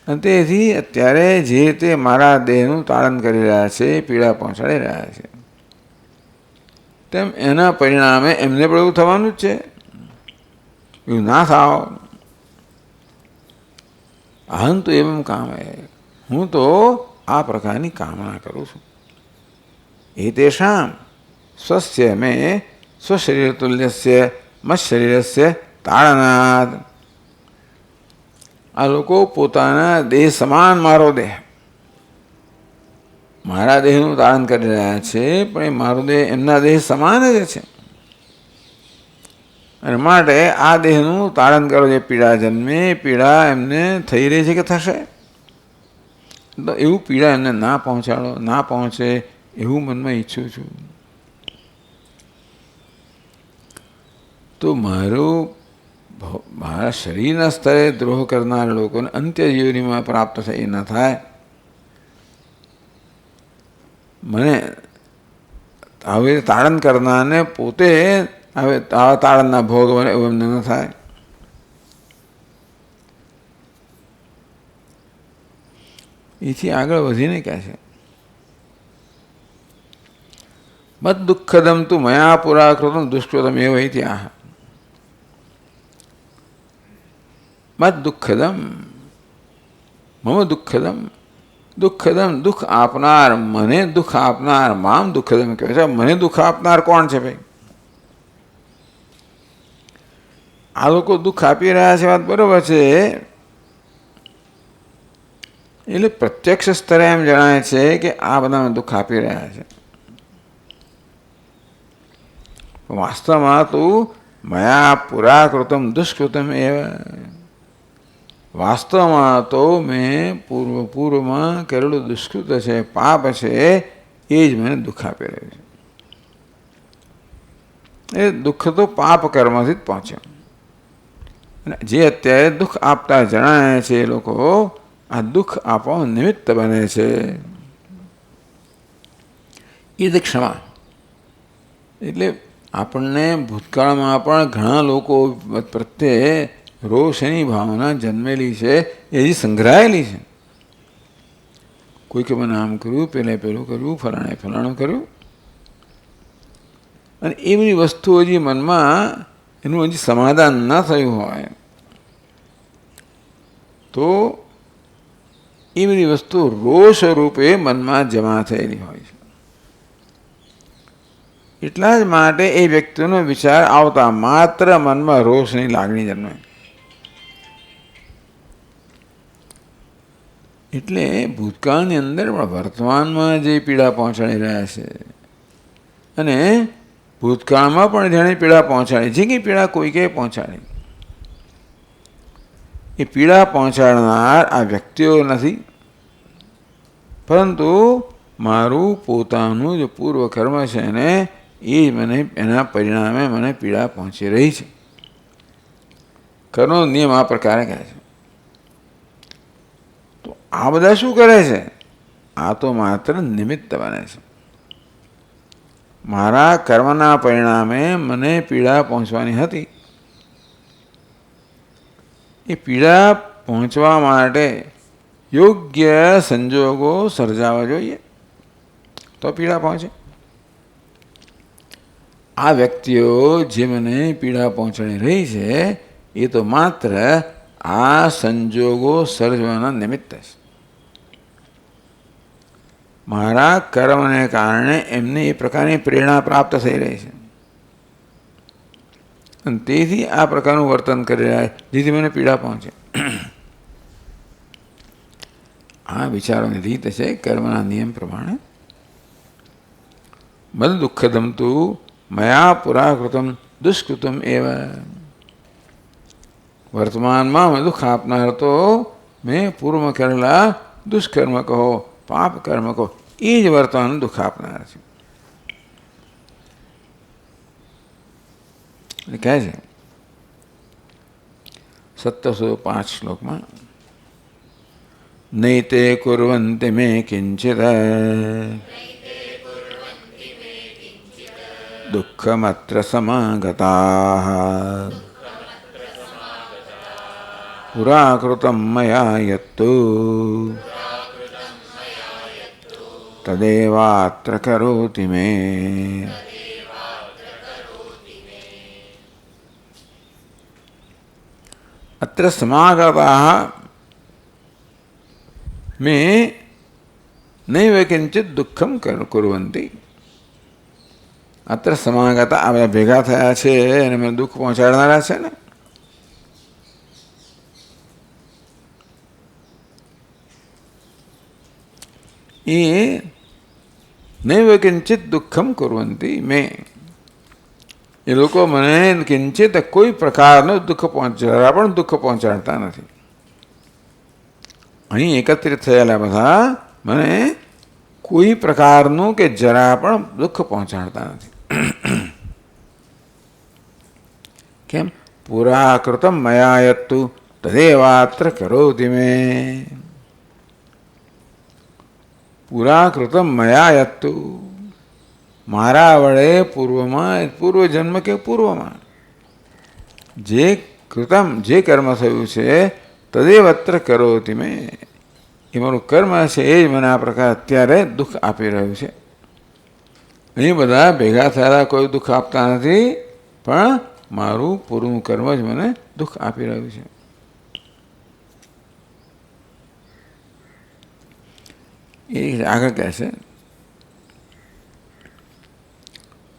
S1: અને તેથી અત્યારે જે તે મારા દેહનું તાડન કરી રહ્યા છે, પીડા પહોંચાડી રહ્યા છે, તેમ એના પરિણામે એમને પણ એવું થવાનું જ છે. એવું ના થાવ. અહં તો એમ કામ હું તો આ પ્રકારની કામના કરું છું. એ તેષામ સ્વસ્ય મેં સ્વશરીર તુલ્યસ્ય મત શરીરસ્ય તાળનાદ. આ લોકો પોતાના દેહ સમાન મારો દેહ, મારા દેહનું તાડન કરી રહ્યા છે, પણ એ મારો દેહ એમના દેહ સમાન જ છે. અને માટે આ દેહનું તાડન કરો. જે પીડા જન્મે, પીડા એમને થઈ રહી છે કે થશે, તો એવું પીડા એમને ના પહોંચાડો, ના પહોંચે એવું મનમાં ઈચ્છું છું. તો મારા શરીરના સ્તરે દ્રોહ કરનાર લોકોને અંત્ય જીવનીમાં પ્રાપ્ત થાય એ ન થાય. મને હવે તાડન કરનારને પોતે હવે આવા તાડનના ભોગ બને એવું એમને ન થાય. એથી આગળ વધીને કહે છે મત દુઃખદમ તું મયા પુરા કૃતમ દુષ્કૃતમ એ વહી ત્યાં. મત દુઃખદમ, મમ દુઃખદમ, દુઃખદમ દુઃખ આપનાર, મને દુઃખ આપનાર, મામ દુઃખદમ કહે છે. મને દુઃખ આપનાર કોણ છે ભાઈ? આ લોકો દુઃખ આપી રહ્યા છે, વાત બરોબર છે. એટલે પ્રત્યક્ષ સ્તરે એમ જણાય છે કે આ બધાને દુઃખ આપી રહ્યા છે. વાસ્તવમાં તું મયા પુરા કૃતમ દુષ્કૃતમ એવા. વાસ્તવમાં તો મેં પૂર્વમાં કરેલું દુષ્કૃત છે, પાપ છે, એ જ મને દુઃખ આપી રહ્યું છે. એ દુઃખ તો પાપ કર્મથી જ પહોંચ્યો. જે અત્યારે દુઃખ આપતા જણાય છે એ લોકો આ દુઃખ આપવા નિમિત્ત બને છે. એ જ ક્ષમા. એટલે આપણને ભૂતકાળમાં પણ ઘણા લોકો પ્રત્યે રોષની ભાવના જન્મેલી છે, એ હજી સંગ્રહાયેલી છે. કોઈકે મને આમ કર્યું, પેલું કર્યું, ફલાણે ફલાણું કર્યું, અને એ બધી વસ્તુઓ હજી મનમાં એનું હજી સમાધાન ન થયું હોય તો એ બધી વસ્તુ રોષ રૂપે મનમાં જમા થયેલી હોય છે. એટલા જ માટે એ વ્યક્તિનો વિચાર આવતા માત્ર મનમાં રોષની લાગણી જન્મે. એટલે ભૂતકાળની અંદર પણ વર્તમાનમાં જે પીડા પહોંચાડી રહ્યા છે અને ભૂતકાળમાં પણ જેણે પીડા પહોંચાડી, જે કંઈ પીડા કોઈકે પહોંચાડી, એ પીડા પહોંચાડનાર આ વ્યક્તિઓ નથી, પરંતુ મારું પોતાનું જે પૂર્વ કર્મ છે ને એ મને એના પરિણામે મને પીડા પહોંચી રહી છે. કર્મનો નિયમ આ પ્રકારે કહે છે. તો આ બધા શું કરે છે? આ તો માત્ર નિમિત્ત બને છે. મારા કર્મના પરિણામે મને પીડા પહોંચવાની હતી, એ પીડા પહોંચવા માટે યોગ્ય સંજોગો સર્જાવા જોઈએ તો પીડા પહોંચે. આ વ્યક્તિઓ જે મને પીડા પહોંચાડી રહી છે એ તો માત્ર આ સંજોગો સર્જવાના નિમિત્ત છે. મારા કર્મને કારણે એમને એ પ્રકારની પ્રેરણા પ્રાપ્ત થઈ રહી છે અને તેથી આ પ્રકારનું વર્તન કરી રહ્યા જેથી મને પીડા પહોંચે. આ વિચારોની રીત છે કર્મના નિયમ પ્રમાણે. મદ દુઃખદમ તુ મયા પુરાકૃતમ દુષ્કૃતમ એવ. વર્તમાનમાં મને દુઃખ આપનાર તો મેં પૂર્વમાં કરેલા દુષ્કર્મ કહો, પાપ કર્મ કહો, એ જ વર્તમાન દુઃખ આપનાર છે. એટલે કહે છે 1705 શ્લોકમાં, નૈતે કુર્વન્તિ મે કિંચિત દુઃખમત્ર સમાગતાઃ પુરાકૃતમ મયા યત્તુ તદેવાત્ર કરોતિ મે. અત્ર સમાગતાઃ મે નૈવ કિંચિત દુઃખમ કુર્વન્તિ. અત્ર સમાગતા આ બધા ભેગા થયા છે અને મને દુઃખ પહોંચાડનારા છે ને, એ નૈવ કિંચિત દુઃખમ કુર્વન્તિ મે. એ લોકો મને કિંચિત કોઈ પ્રકારનું દુઃખ જરા પણ દુઃખ પહોંચાડતા નથી. અહીં એકત્રિત થયેલા બધા મને કોઈ પ્રકારનું કે જરા પણ દુઃખ પહોંચાડતા નથી. કેમ? પુરાકૃતમ મયા યત્તુ તદેવાત્ર કરોતિ મે. પુરાકૃતમ મયા યત્તુ, મારા વડે પૂર્વમાં, પૂર્વજન્મ કે પૂર્વમાં જે કૃતમ જે કર્મ થયું છે તદેવત્ર કરોતિ મે, એ મારું કર્મ છે એ જ મને આ પ્રકાર અત્યારે દુઃખ આપી રહ્યું છે. અહીં બધા ભેગા થયેલા કોઈ દુઃખ આપતા નથી, પણ મારું પૂરું કર્મ જ મને દુઃખ આપી રહ્યું છે. એ આગળ કહે છે,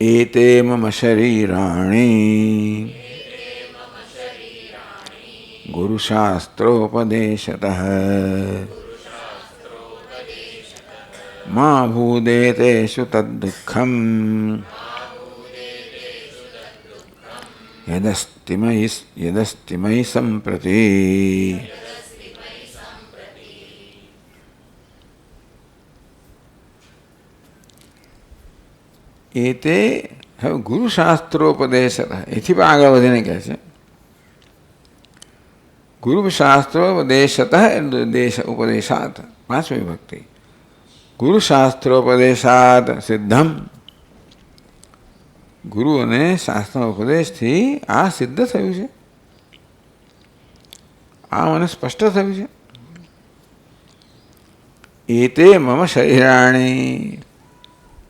S1: એતે મમ શરીરાણી ગુરુશાસ્ત્રોપદેશતઃ મા ભૂદેતેષુ તદ્દુઃખમ યદસ્તિ મયિ સંપ્રતિ. એ તે હવે ગુરુશાસ્ત્રોપદેશતઃ, એથી પણ આગળ વધીને કહે છે ગુરુશાસ્ત્રોપદેશતઃ દેશ ઉપદેશાત, પાંચમી ભક્તિ. ગુરુશાસ્ત્રોપદેશાત સિદ્ધમ, ગુરુ અને શાસ્ત્રના ઉપદેશથી આ સિદ્ધ થયું છે, આ મને સ્પષ્ટ થયું છે. એતે મમ શરીરાણી,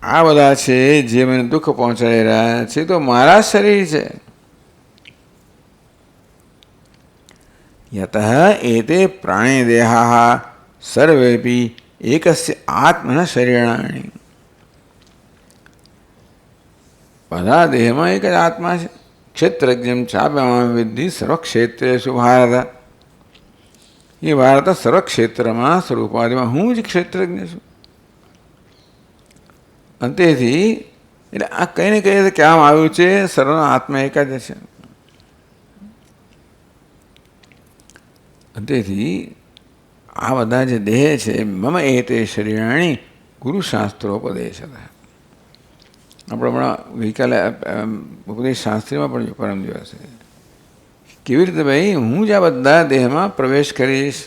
S1: આ બધા છે જે મને દુઃખ પહોંચાડી રહ્યા છે તો મારા શરીર છે. યતઃ એતે પ્રાણી દેહાઃ સર્વેપી એકસ્ય આત્મનઃ શરીરાણી. બધા દેહમાં એક જ આત્મા છે. ક્ષેત્રજ્ઞમ ચાપ્યમામ વિદ્ધિ સર્વક્ષેત્રેષુ ભારત. એ ભારત સર્વક્ષેત્રમાં સ્વરૂપાદિમાં હું જ ક્ષેત્રજ્ઞ છું. અંતેથી એટલે આ કંઈ ને કંઈ કહેવામાં આવ્યું છે સર્વનો આત્મા એક જ છે. અંતેથી આ બધા જે દેહ છે મમ એતે શરીરાણી ગુરુશાસ્ત્રોપદેશ હતા. આપણે હમણાં ગઈકાલે ઉપદેશ શાસ્ત્રીમાં પણ પરમ દિવસે કેવી રીતે ભાઈ હું જ આ બધા દેહમાં પ્રવેશ કરીશ,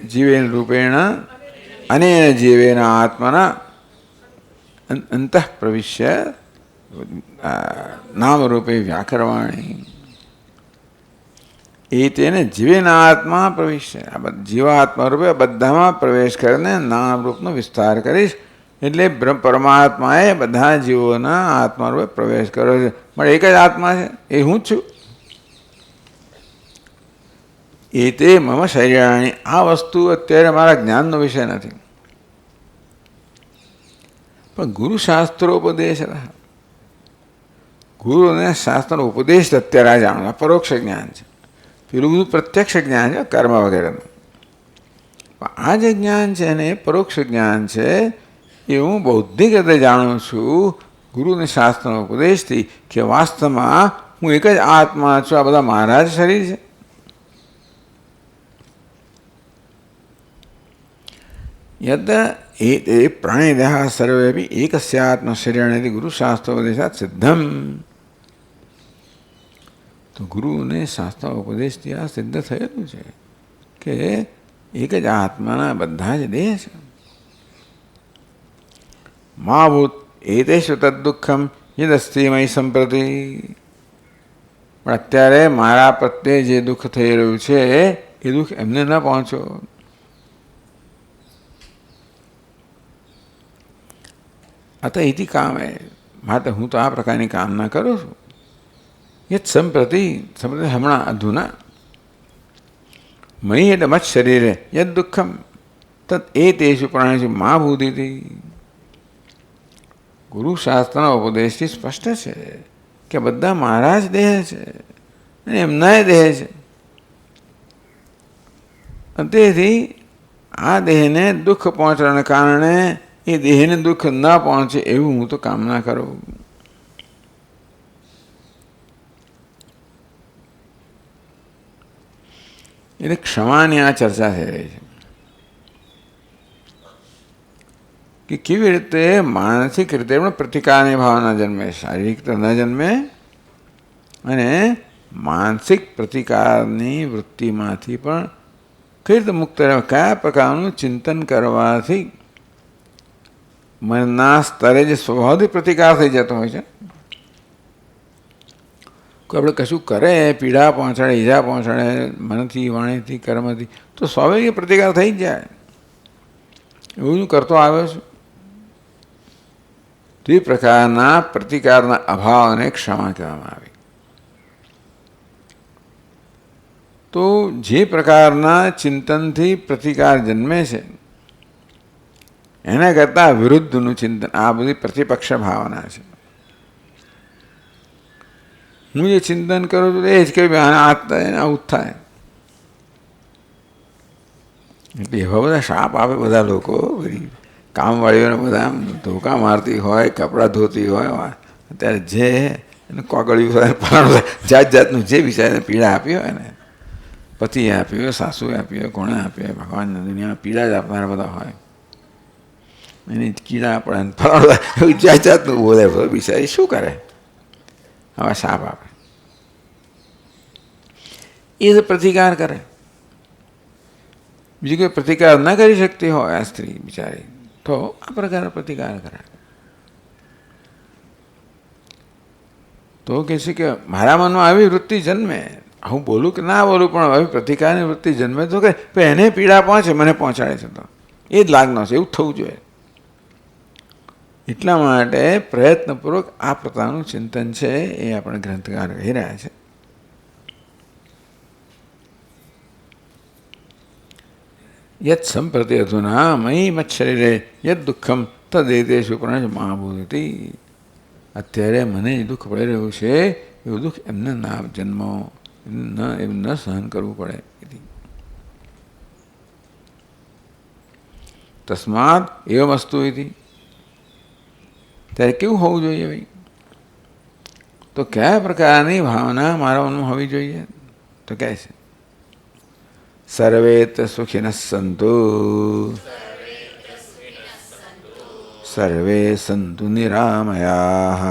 S1: જીવેન રૂપેણ અનેન જીવેન આત્મના અંતઃ પ્રવિશ્ય નામરૂપે વ્યાકરવાણી એ તેને જીવેના આત્મા પ્રવિશ્ય, જીવાત્મા રૂપે બધામાં પ્રવેશ કરીને નામરૂપનો વિસ્તાર કરીશ. એટલે પરમાત્માએ બધા જીવોના આત્મા રૂપે પ્રવેશ કર્યો છે. પણ એક જ આત્મા છે, એ હું જ છું. એ તે મમ શરીરાણી, આ વસ્તુ અત્યારે મારા જ્ઞાનનો વિષય નથી. પણ ગુરુશાસ્ત્રોપદેશ, ગુરુને શાસ્ત્રનો ઉપદેશ અત્યારે જાણવા પરોક્ષ જ્ઞાન છે. પેલું બધું પ્રત્યક્ષ જ્ઞાન છે કર્મ વગેરેનું. પણ આ જે જ્ઞાન છે ને એ પરોક્ષ જ્ઞાન છે. એ હું બૌદ્ધિક રીતે જાણું છું ગુરુને શાસ્ત્રના ઉપદેશથી કે વાસ્તવમાં હું એક જ આત્મા છું, આ બધા મારા જ શરીર છે. યદ એ પ્રાણીદેહ સર્વે બી એકસ્યાત્મ શરીરથી ગુરુશાસ્ત્રોપદેશાત સિદ્ધમ. તો ગુરુને શાસ્ત્ર ઉપદેશથી આ સિદ્ધ થયેલું છે કે એક જ આત્માના બધા જ દેહ છે. મા ભૂત એતેષુ તદ્દુઃખમ યદસ્તિ મયી સંપ્રતિ. પણ અત્યારે મારા પ્રત્યે જે દુઃખ થઈ રહ્યું છે એ દુઃખ એમને ન પહોંચો. અત એથી કામ માટે હું તો આ પ્રકારની કામના કરું છું. યત સંપ્રતિ હમણાં અધુના મયી એટલે મત શરીરે યદ દુઃખમ તत् એતેષુ પ્રાણેષુ મા ભૂતિથી. ગુરુશાસ્ત્રના ઉપદેશથી સ્પષ્ટ છે કે બધા મારા જ દેહ છે અને એમનાય દેહ છે. તેથી આ દેહને દુઃખ પહોંચવાના કારણે એ દેહને દુઃખ ન પહોંચે એવું હું તો કામના કરું. એટલે ક્ષમાની આ ચર્ચા થઈ રહી છે કે કેવી રીતે માનસિક રીતે પણ પ્રતિકારની ભાવના જન્મે, શારીરિક તો ન જન્મે, અને માનસિક પ્રતિકારની વૃત્તિમાંથી પણ કઈ રીતે મુક્ત રહેવા, કયા પ્રકારનું ચિંતન કરવાથી મનના સ્તરે જે સ્વભાવથી પ્રતિકાર થઈ જતો હોય છે. કોઈ આપણે કશું કરે, પીડા પહોંચાડે, ઈજા પહોંચાડે, મનથી, વાણીથી, કર્મથી, તો સ્વાભાવિક પ્રતિકાર થઈ જ જાય. એવું હું કરતો આવ્યો છું. તે પ્રકારના પ્રતિકારના અભાવને ક્ષમા કહેવામાં આવી. તો જે પ્રકારના ચિંતનથી પ્રતિકાર જન્મે છે એના કરતાં વિરુદ્ધનું ચિંતન, આ બધી પ્રતિપક્ષ ભાવના છે. હું જે ચિંતન કરું છું એ જ કે આવું થાય. એટલે એવા બધા શાપ આપે બધા લોકો, કામવાળીઓને બધા ધોકા મારતી હોય, કપડાં ધોતી હોય, અત્યારે જે એને કોગળ્યું હોય, જાત જાતનું જે વિચારીને પીડા આપી હોય ને, પતિએ આપી હોય, સાસુએ આપી હોય, કોણે આપી હોય, ભગવાનની દુનિયામાં પીડા જ આપનારા બધા હોય. એની કીડા પડે, જાત જાતનું બોલે, બિચારી શું કરે, આવા શાપ આપે. એ પ્રતિકાર કરે. બીજી કોઈ પ્રતિકાર ન કરી શકતી હોય આ સ્ત્રી બિચારી, તો આ પ્રકારનો પ્રતિકાર કરે. તો કહે છે કે મારા મનમાં આવી વૃત્તિ જન્મે, હું બોલું કે ના બોલું, પણ આવી પ્રતિકારની વૃત્તિ જન્મે તો કે એને પીડા પહોંચે, મને પહોંચાડે છે, તો એ જ લાગનો છે, એવું થવું જોઈએ. એટલા માટે પ્રયત્નપૂર્વક આ પ્રકારનું ચિંતન છે એ આપણે ગ્રંથકાર કહી રહ્યા છે. યત સંપ્રતિ અધુના મયી મત શરીરે યદ દુઃખમ તદેતેષુ પ્રાણેષુ મહાભૂતિ. અત્યારે મને જે દુઃખ પડી રહ્યું છે એવું દુઃખ એમને ના જન્મો એમ ન સહન કરવું પડે. તસ્માત એવમ અસ્તુ ઇતિ. ત્યારે કેવું હોવું જોઈએ ભાઈ? તો કયા પ્રકારની ભાવના મારા મનમાં હોવી જોઈએ? તો કહે છે સર્વેત્ર સુખિનઃ સંતુ સર્વે સંતુ નિરામયાઃ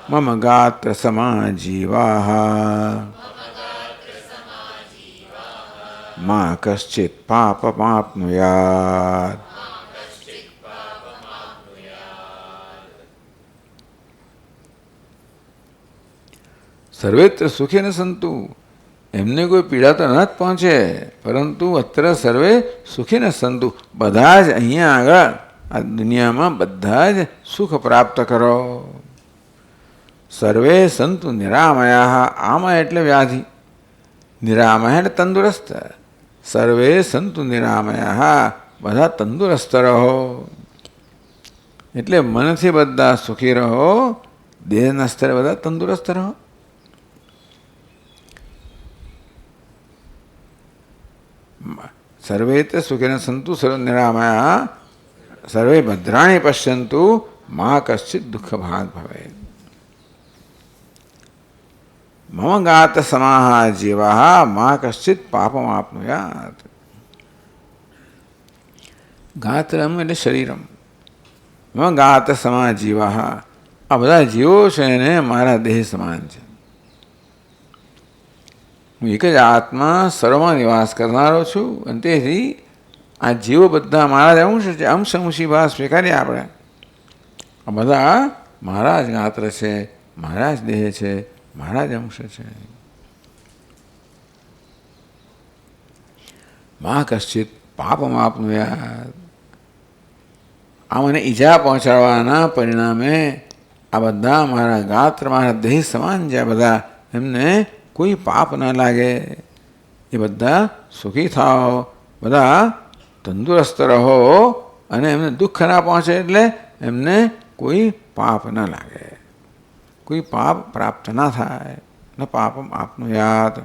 S1: મમ ગાત્ર સમા જીવાઃ મા કશ્ચિત પાપમાપ્નુયાત. સર્વેત્ર સુખેન સંતુ, એમને કોઈ પીડા તો ન જ પહોંચે, પરંતુ અત્ર સર્વે સુખેન સંતુ, બધા જ અહીંયા આગળ આ દુનિયામાં બધા જ સુખ પ્રાપ્ત કરો. સર્વે સંતુ નિરામયા, આમય એટલે વ્યાધિ, નિરામય એટલે તંદુરસ્ત. સર્વે સંતુ નિરામયા, બધા તંદુરસ્ત રહો. એટલે મનથી બધા સુખી રહો, દેહના સ્તરે બધા તંદુરસ્ત રહો. સર્વે સુખેન સંતુ સર્વે નિરામયા સર્વે ભદ્રાણી પશ્યંતુ મા કશ્ચિત દુઃખ ભાગ ભવે. મમ ગાત સમાહ જીવાહ મા કશ્ચિત પાપમાપ્નુયાત. ગાત્રમ એટલે શરીરમ. મમ ગાત સમાહ જીવાહ, આ બધા જીવો છે ને મારા દેહ સમાન છે. હું એક જ આત્મા સર્વમાં નિવાસ કરનારો છું, અને તેથી આ જીવો બધા મારા જ અંશ છે. અંશી ભાવ સ્વીકારીએ આપણે. આ બધા મારા જ ગાત્ર છે, મારા જ દેહ છે, મારા જ અંશ છે. મા કશ્ચિત પાપમાપ્નુયાત, આ મને ઈજા પહોંચાડવાના પરિણામે આ બધા મારા ગાત્ર મારા દેહ સમાન છે. બધા એમને કોઈ પાપ ના લાગે, એ બધા સુખી થાઓ, બધા તંદુરસ્ત રહો, અને એમને દુઃખ ના પહોંચે, એટલે એમને કોઈ પાપ ના લાગે, કોઈ પાપ પ્રાપ્ત ના થાય. ન પાપમ આપનુયાત.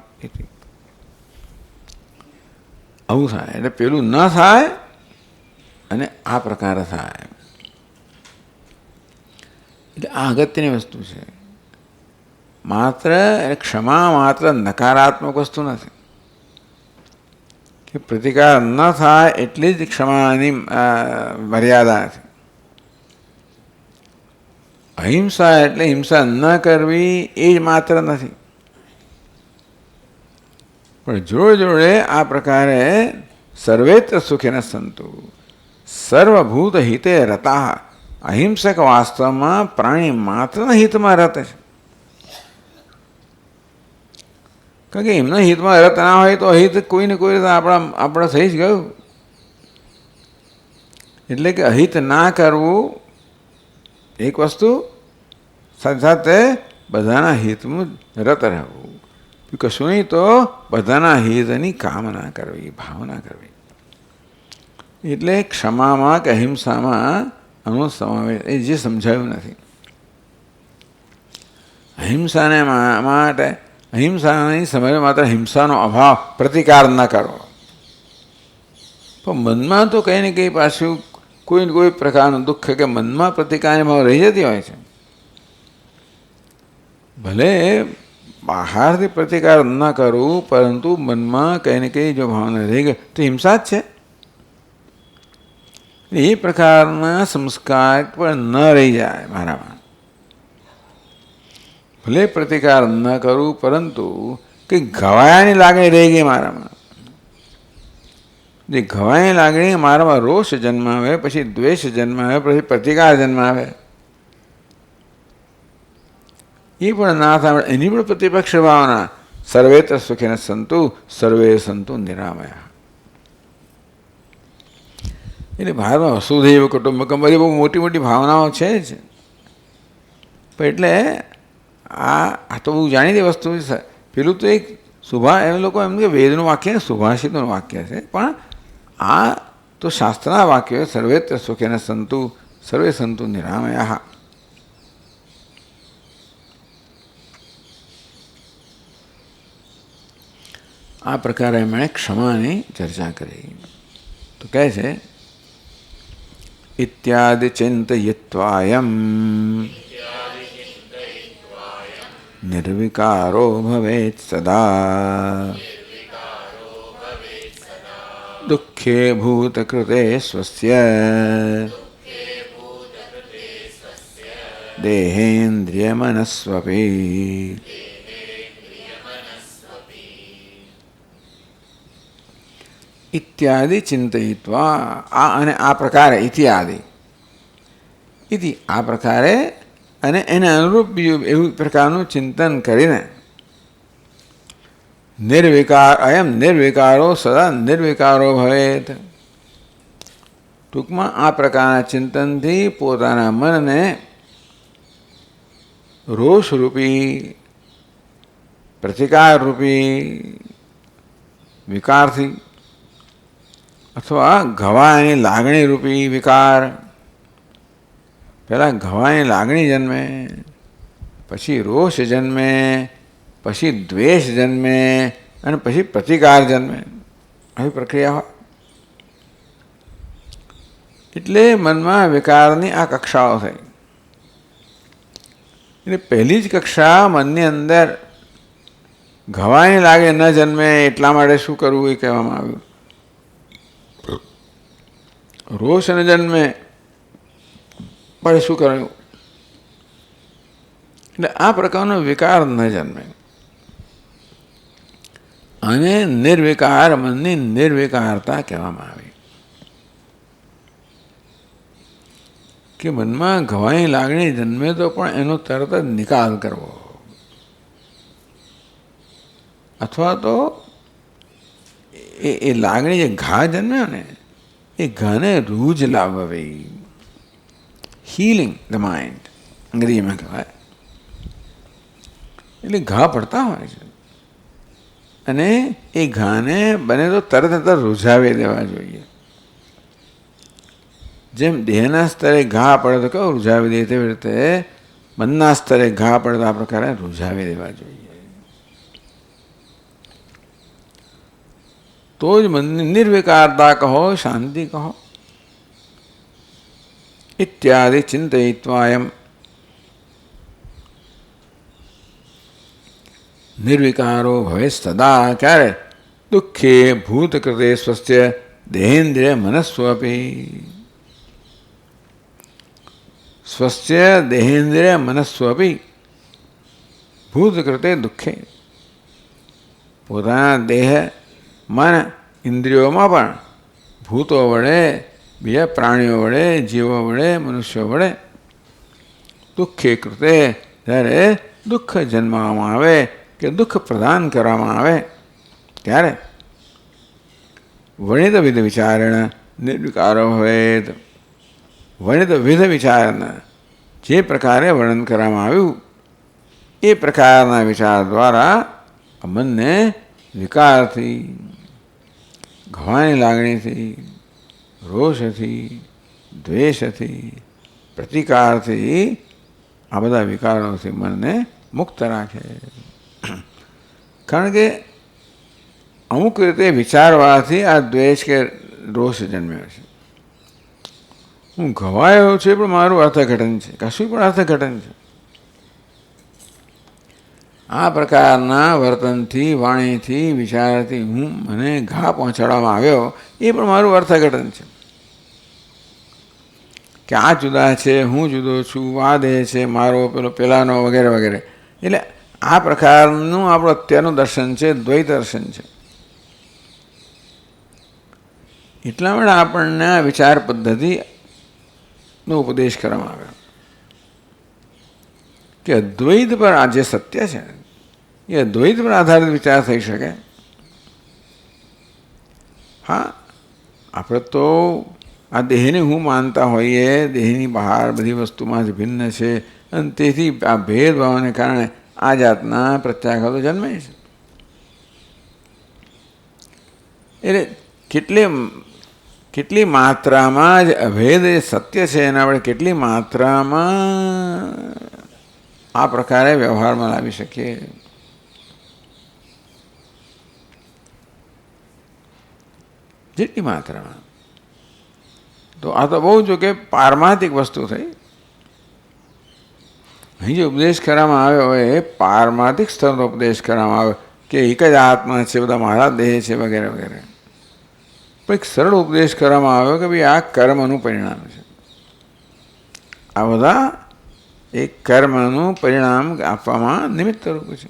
S1: આવું થાય એટલે પેલું ન થાય અને આ પ્રકાર થાય. એટલે આ અગત્યની વસ્તુ છે. માત્ર ક્ષમા માત્ર નકારાત્મક વસ્તુ નથી કે પ્રતિકાર ન થાય એટલી જ ક્ષમાની મર્યાદા નથી. અહિંસા એટલે હિંસા ન કરવી એ જ માત્ર નથી, પણ જોડે જોડે આ પ્રકારે સર્વેત્ર સુખેન સંતુ સર્વભૂત હિતે રતા. અહિંસક વાસ્તવમાં પ્રાણી માત્રના હિતમાં રત છે. કારણ કે એમના હિતમાં રત ના હોય તો અહિત કોઈને કોઈ રીતે આપણા થઈ જ ગયું. એટલે કે અહિત ના કરવું એક વસ્તુ, સાથે સાથે બધાના હિતમાં રત રહેવું. કશું નહીં તો બધાના હિતની કામના કરવી, ભાવના કરવી. એટલે ક્ષમામાં કે અહિંસામાં આનો સમાવેશ એ જે સમજાયું નથી. અહિંસાને માટે અહિંસાની સમય માત્ર હિંસાનો અભાવ, પ્રતિકાર ન કરવો. પણ મનમાં તો કંઈ ને કંઈ પાછું કોઈ ને કોઈ પ્રકારનું દુઃખ કે મનમાં પ્રતિકારની ભાવ રહી જતી હોય છે. ભલે બહારથી પ્રતિકાર ન કરવું, પરંતુ મનમાં કંઈ ને કંઈ જો ભાવના રહી ગઈ તો હિંસા જ છે. એ પ્રકારના સંસ્કાર પણ ન રહી જાય મારામાં. ભલે પ્રતિકાર ન કરું, પરંતુ કંઈ ઘવાયાની લાગણી રહી ગઈ મારામાં. જે ઘવાયાની લાગણી મારામાં રોષ જન્માવે, પછી દ્વેષ જન્માવે, પછી પ્રતિકાર જન્માવે, એ પણ ના થાય. એની પણ પ્રતિપક્ષ ભાવના સર્વેત્ર સુખેન સંતુ સર્વે સંતુ નિરામયા. એટલે ભારતમાં વસુધૈવ કુટુંબકમ બધી બહુ મોટી મોટી ભાવનાઓ છે જ. પણ એટલે આ તો બહુ જાણીતી વસ્તુ છે. પેલું તો એક એમ લોકો એમ કે વેદનું વાક્ય ને સુભાષિતનું વાક્ય છે, પણ આ તો શાસ્ત્રના વાક્યો. સર્વેત્ર સુખેન સંતુ સર્વે સંતુ નિરામયા. આ પ્રકારે એમણે ક્ષમાની ચર્ચા કરી. તો કહે છે ઇત્યાદિ ચિંતયિત્વાયમ નિર્વિકારો ભવેત સદા દુઃખે ભૂતકૃતે સ્વસ્ય દેહેન્દ્રિયમનસ્વપી. ઇત્યાદિ ચિંતયિત્વા, આ અને આ પ્રકારે, ઇત્યાદિ ઇતિ આ પ્રકારે અને એને અનુરૂપ બીજું એવું પ્રકારનું ચિંતન કરીને નિર્વિકાર અયમ નિર્વિકારો સદા નિર્વિકારો ભવેત. ટૂંકમાં આ પ્રકારના ચિંતનથી પોતાના મનને રોષરૂપી, પ્રતિકારરૂપી વિકારથી અથવા ઘવાની લાગણીરૂપી વિકાર, પહેલાં ઘવાની લાગણી જન્મે, પછી રોષ જન્મે, પછી દ્વેષ જન્મે અને પછી પ્રતિકાર જન્મે, આવી પ્રક્રિયા હોય. એટલે મનમાં વિકારની આ કક્ષાઓ થઈ. એટલે પહેલી જ કક્ષા મનની અંદર ઘવાની લાગે ન જન્મે એટલા માટે શું કરવું એ કહેવામાં આવ્યું. રોષ ન જન્મે પણ શું કર્યું, એટલે આ પ્રકારનો વિકાર ન જન્મે. અને નિર્વિકાર મનની નિર્વિકારતા કહેવામાં આવી કે મનમાં ઘવાની લાગણી જન્મે તો પણ એનો તરત જ નિકાલ કરવો, અથવા તો એ લાગણી જે ઘા જન્મ્યો ને એ ઘાને રૂજ લાવવી, હીલિંગ ધ માઇન્ડ અંગ્રેજીમાં કહેવાય. એટલે ઘા પડતા હોય છે અને એ ઘાને બને તો તરત રૂઝાવી દેવા જોઈએ. જેમ દેહના સ્તરે ઘા પડે તો કેવું રૂઝાવી દે, તેવી રીતે મનના સ્તરે ઘા પડે તો આ પ્રકારે રૂઝાવી દેવા જોઈએ. તો જ મનની નિર્વિકારતા કહો, શાંતિ કહો. ઇત્યાદિ ચિંતયિત્વા એમ નિર્વિકારો ભવે સદા, ક્યારે? દુઃખે ભૂતકૃતે સ્વસ્ય દેહેન્દ્રિય મનસ્વપી. સ્વસ્ય દેહેન્દ્રિય મનસ્વપી ભૂતકૃતે દુઃખે, પોતાના દેહ મન ઇન્દ્રિયોમાં પણ ભૂતો વડે, બીજા પ્રાણીઓ વડે, જીવો વડે, મનુષ્યો વડે દુઃખે કૃતે, જ્યારે દુઃખ જન્મવામાં આવે કે દુઃખ પ્રદાન કરવામાં આવે ત્યારે વણિત વિધ વિચારણ નિર્વિકારો ભવેત. વણિત વિધ વિચારના જે પ્રકારે વર્ણન કરવામાં આવ્યું એ પ્રકારના વિચાર દ્વારા મનને વિકારથી, ઘવાની લાગણીથી, રોષથી, દ્વેષથી, પ્રતિકારથી, આ બધા વિકારોથી મનને મુક્ત રાખે. કારણ કે અમુક રીતે વિચારવાથી આ દ્વેષ કે રોષ જન્મ્યો છે. હું ઘવાયો છે પણ મારું અર્થઘટન છે, કશું પણ અર્થઘટન છે. આ પ્રકારના વર્તનથી, વાણીથી, વિચારથી મને ઘા પહોંચાડવામાં આવ્યો એ પણ મારું અર્થઘટન છે કે આ જુદા છે, હું જુદો છું, આ દેહ છે મારો, પેલાનો વગેરે વગેરે. એટલે આ પ્રકારનું આપણું અત્યારનું દર્શન છે, દ્વૈત દર્શન છે. એટલા માટે આપણને આ વિચાર પદ્ધતિનો ઉપદેશ કરવામાં આવ્યો કે અદ્વૈત પર આ જે સત્ય છે એ અદ્વૈત પર આધારિત વિચાર થઈ શકે. હા, આપણે તો આ દેહને હું માનતા હોઈએ, દેહની બહાર બધી વસ્તુમાં જ ભિન્ન છે અને તેથી આ ભેદભાવને કારણે આ જાતના પ્રત્યાઘાતો જન્મે છે. એટલે કેટલી માત્રામાં જ અભેદ એ સત્ય છે એના આપણે કેટલી માત્રામાં આ પ્રકારે વ્યવહારમાં લાવી શકીએ. જેટલી માત્રામાં. તો આ તો બહુ જો કે પારમાર્થિક વસ્તુ થઈ. અહીં જે ઉપદેશ કરવામાં આવ્યો હોય એ પારમાર્થિક સ્તરનો ઉપદેશ કરવામાં આવ્યો કે એક જ આત્મા છે, બધા મારા દેહ છે વગેરે વગેરે. પણ એક સરળ ઉપદેશ કરવામાં આવ્યો કે ભાઈ આ કર્મનું પરિણામ છે. આ બધા એક કર્મનું પરિણામ આપવામાં નિમિત્ત રૂપ છે.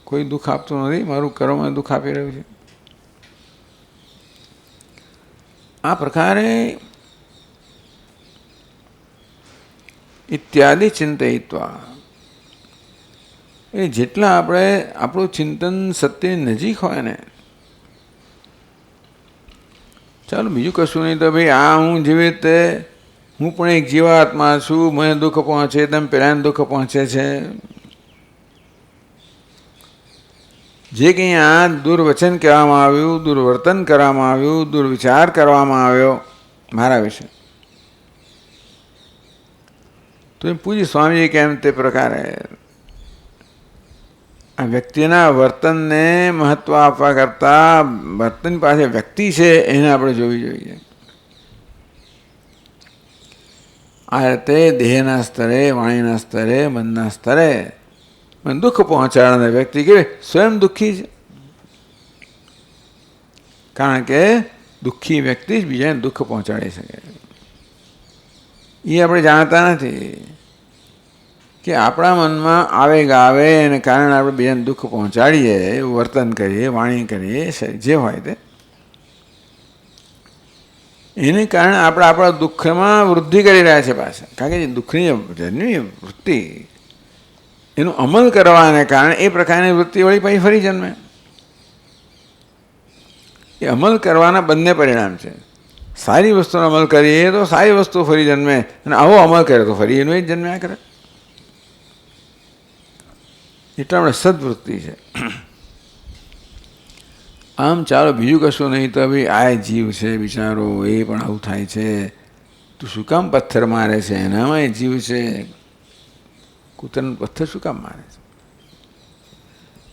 S1: કોઈ દુઃખ આપતું નથી, મારું કર્મ દુઃખ આપી રહ્યું છે. આ પ્રકારે ઇત્યાદિ ચિંતયિત્વા, એ જેટલા આપણે આપણું ચિંતન સત્યની નજીક હોય ને, ચાલો બીજું કશું નહીં તો ભાઈ આ હું જેવી રીતે હું પણ એક જીવાત્મા છું, મને દુઃખ પહોંચે તેમ પેલાને દુઃખ પહોંચે છે. જે કંઈ આ દુર્વચન કહેવામાં આવ્યું, દુર્વર્તન કરવામાં આવ્યું, દુર્વિચાર કરવામાં આવ્યો મારા વિશે, તો એ પૂજ્ય સ્વામીજી કેમ તે પ્રકારે આ વ્યક્તિના વર્તનને મહત્વ આપવા કરતાં વર્તન પાસે વ્યક્તિ છે એને આપણે જોવી જોઈએ. આ રીતે દેહના સ્તરે, વાણીના સ્તરે, મનના સ્તરે મને દુઃખ પહોંચાડનાર વ્યક્તિ કે સ્વયં દુઃખી છે. કારણ કે દુઃખી વ્યક્તિ જ બીજાને દુઃખ પહોંચાડી શકે. એ આપણે જાણતા નથી કે આપણા મનમાં આવેગ આવે એને કારણે આપણે બીજાને દુઃખ પહોંચાડીએ, એવું વર્તન કરીએ, વાણી કરીએ, જે હોય તે, એને કારણે આપણે આપણા દુઃખમાં વૃદ્ધિ કરી રહ્યા છે પાછા. કારણ કે દુઃખની જન્મી વૃત્તિ, એનું અમલ કરવાને કારણે એ પ્રકારની વૃત્તિ વળી પછી ફરી જન્મે. એ અમલ કરવાના બંને પરિણામ છે. સારી વસ્તુનો અમલ કરીએ તો સારી વસ્તુ ફરી જન્મે, અને આવો અમલ કરે તો ફરી એનું જ જન્મ્યા કરે. એટલે આપણે સદવૃત્તિ છે. આમ ચાલો બીજું કશું નહીં તો ભાઈ આ જીવ છે બિચારો, એ પણ આવું થાય છે, તું શું કામ પથ્થર મારે છે, એનામાં એ જીવ છે, કૂતરાનો પથ્થર શું કામ મારે છે,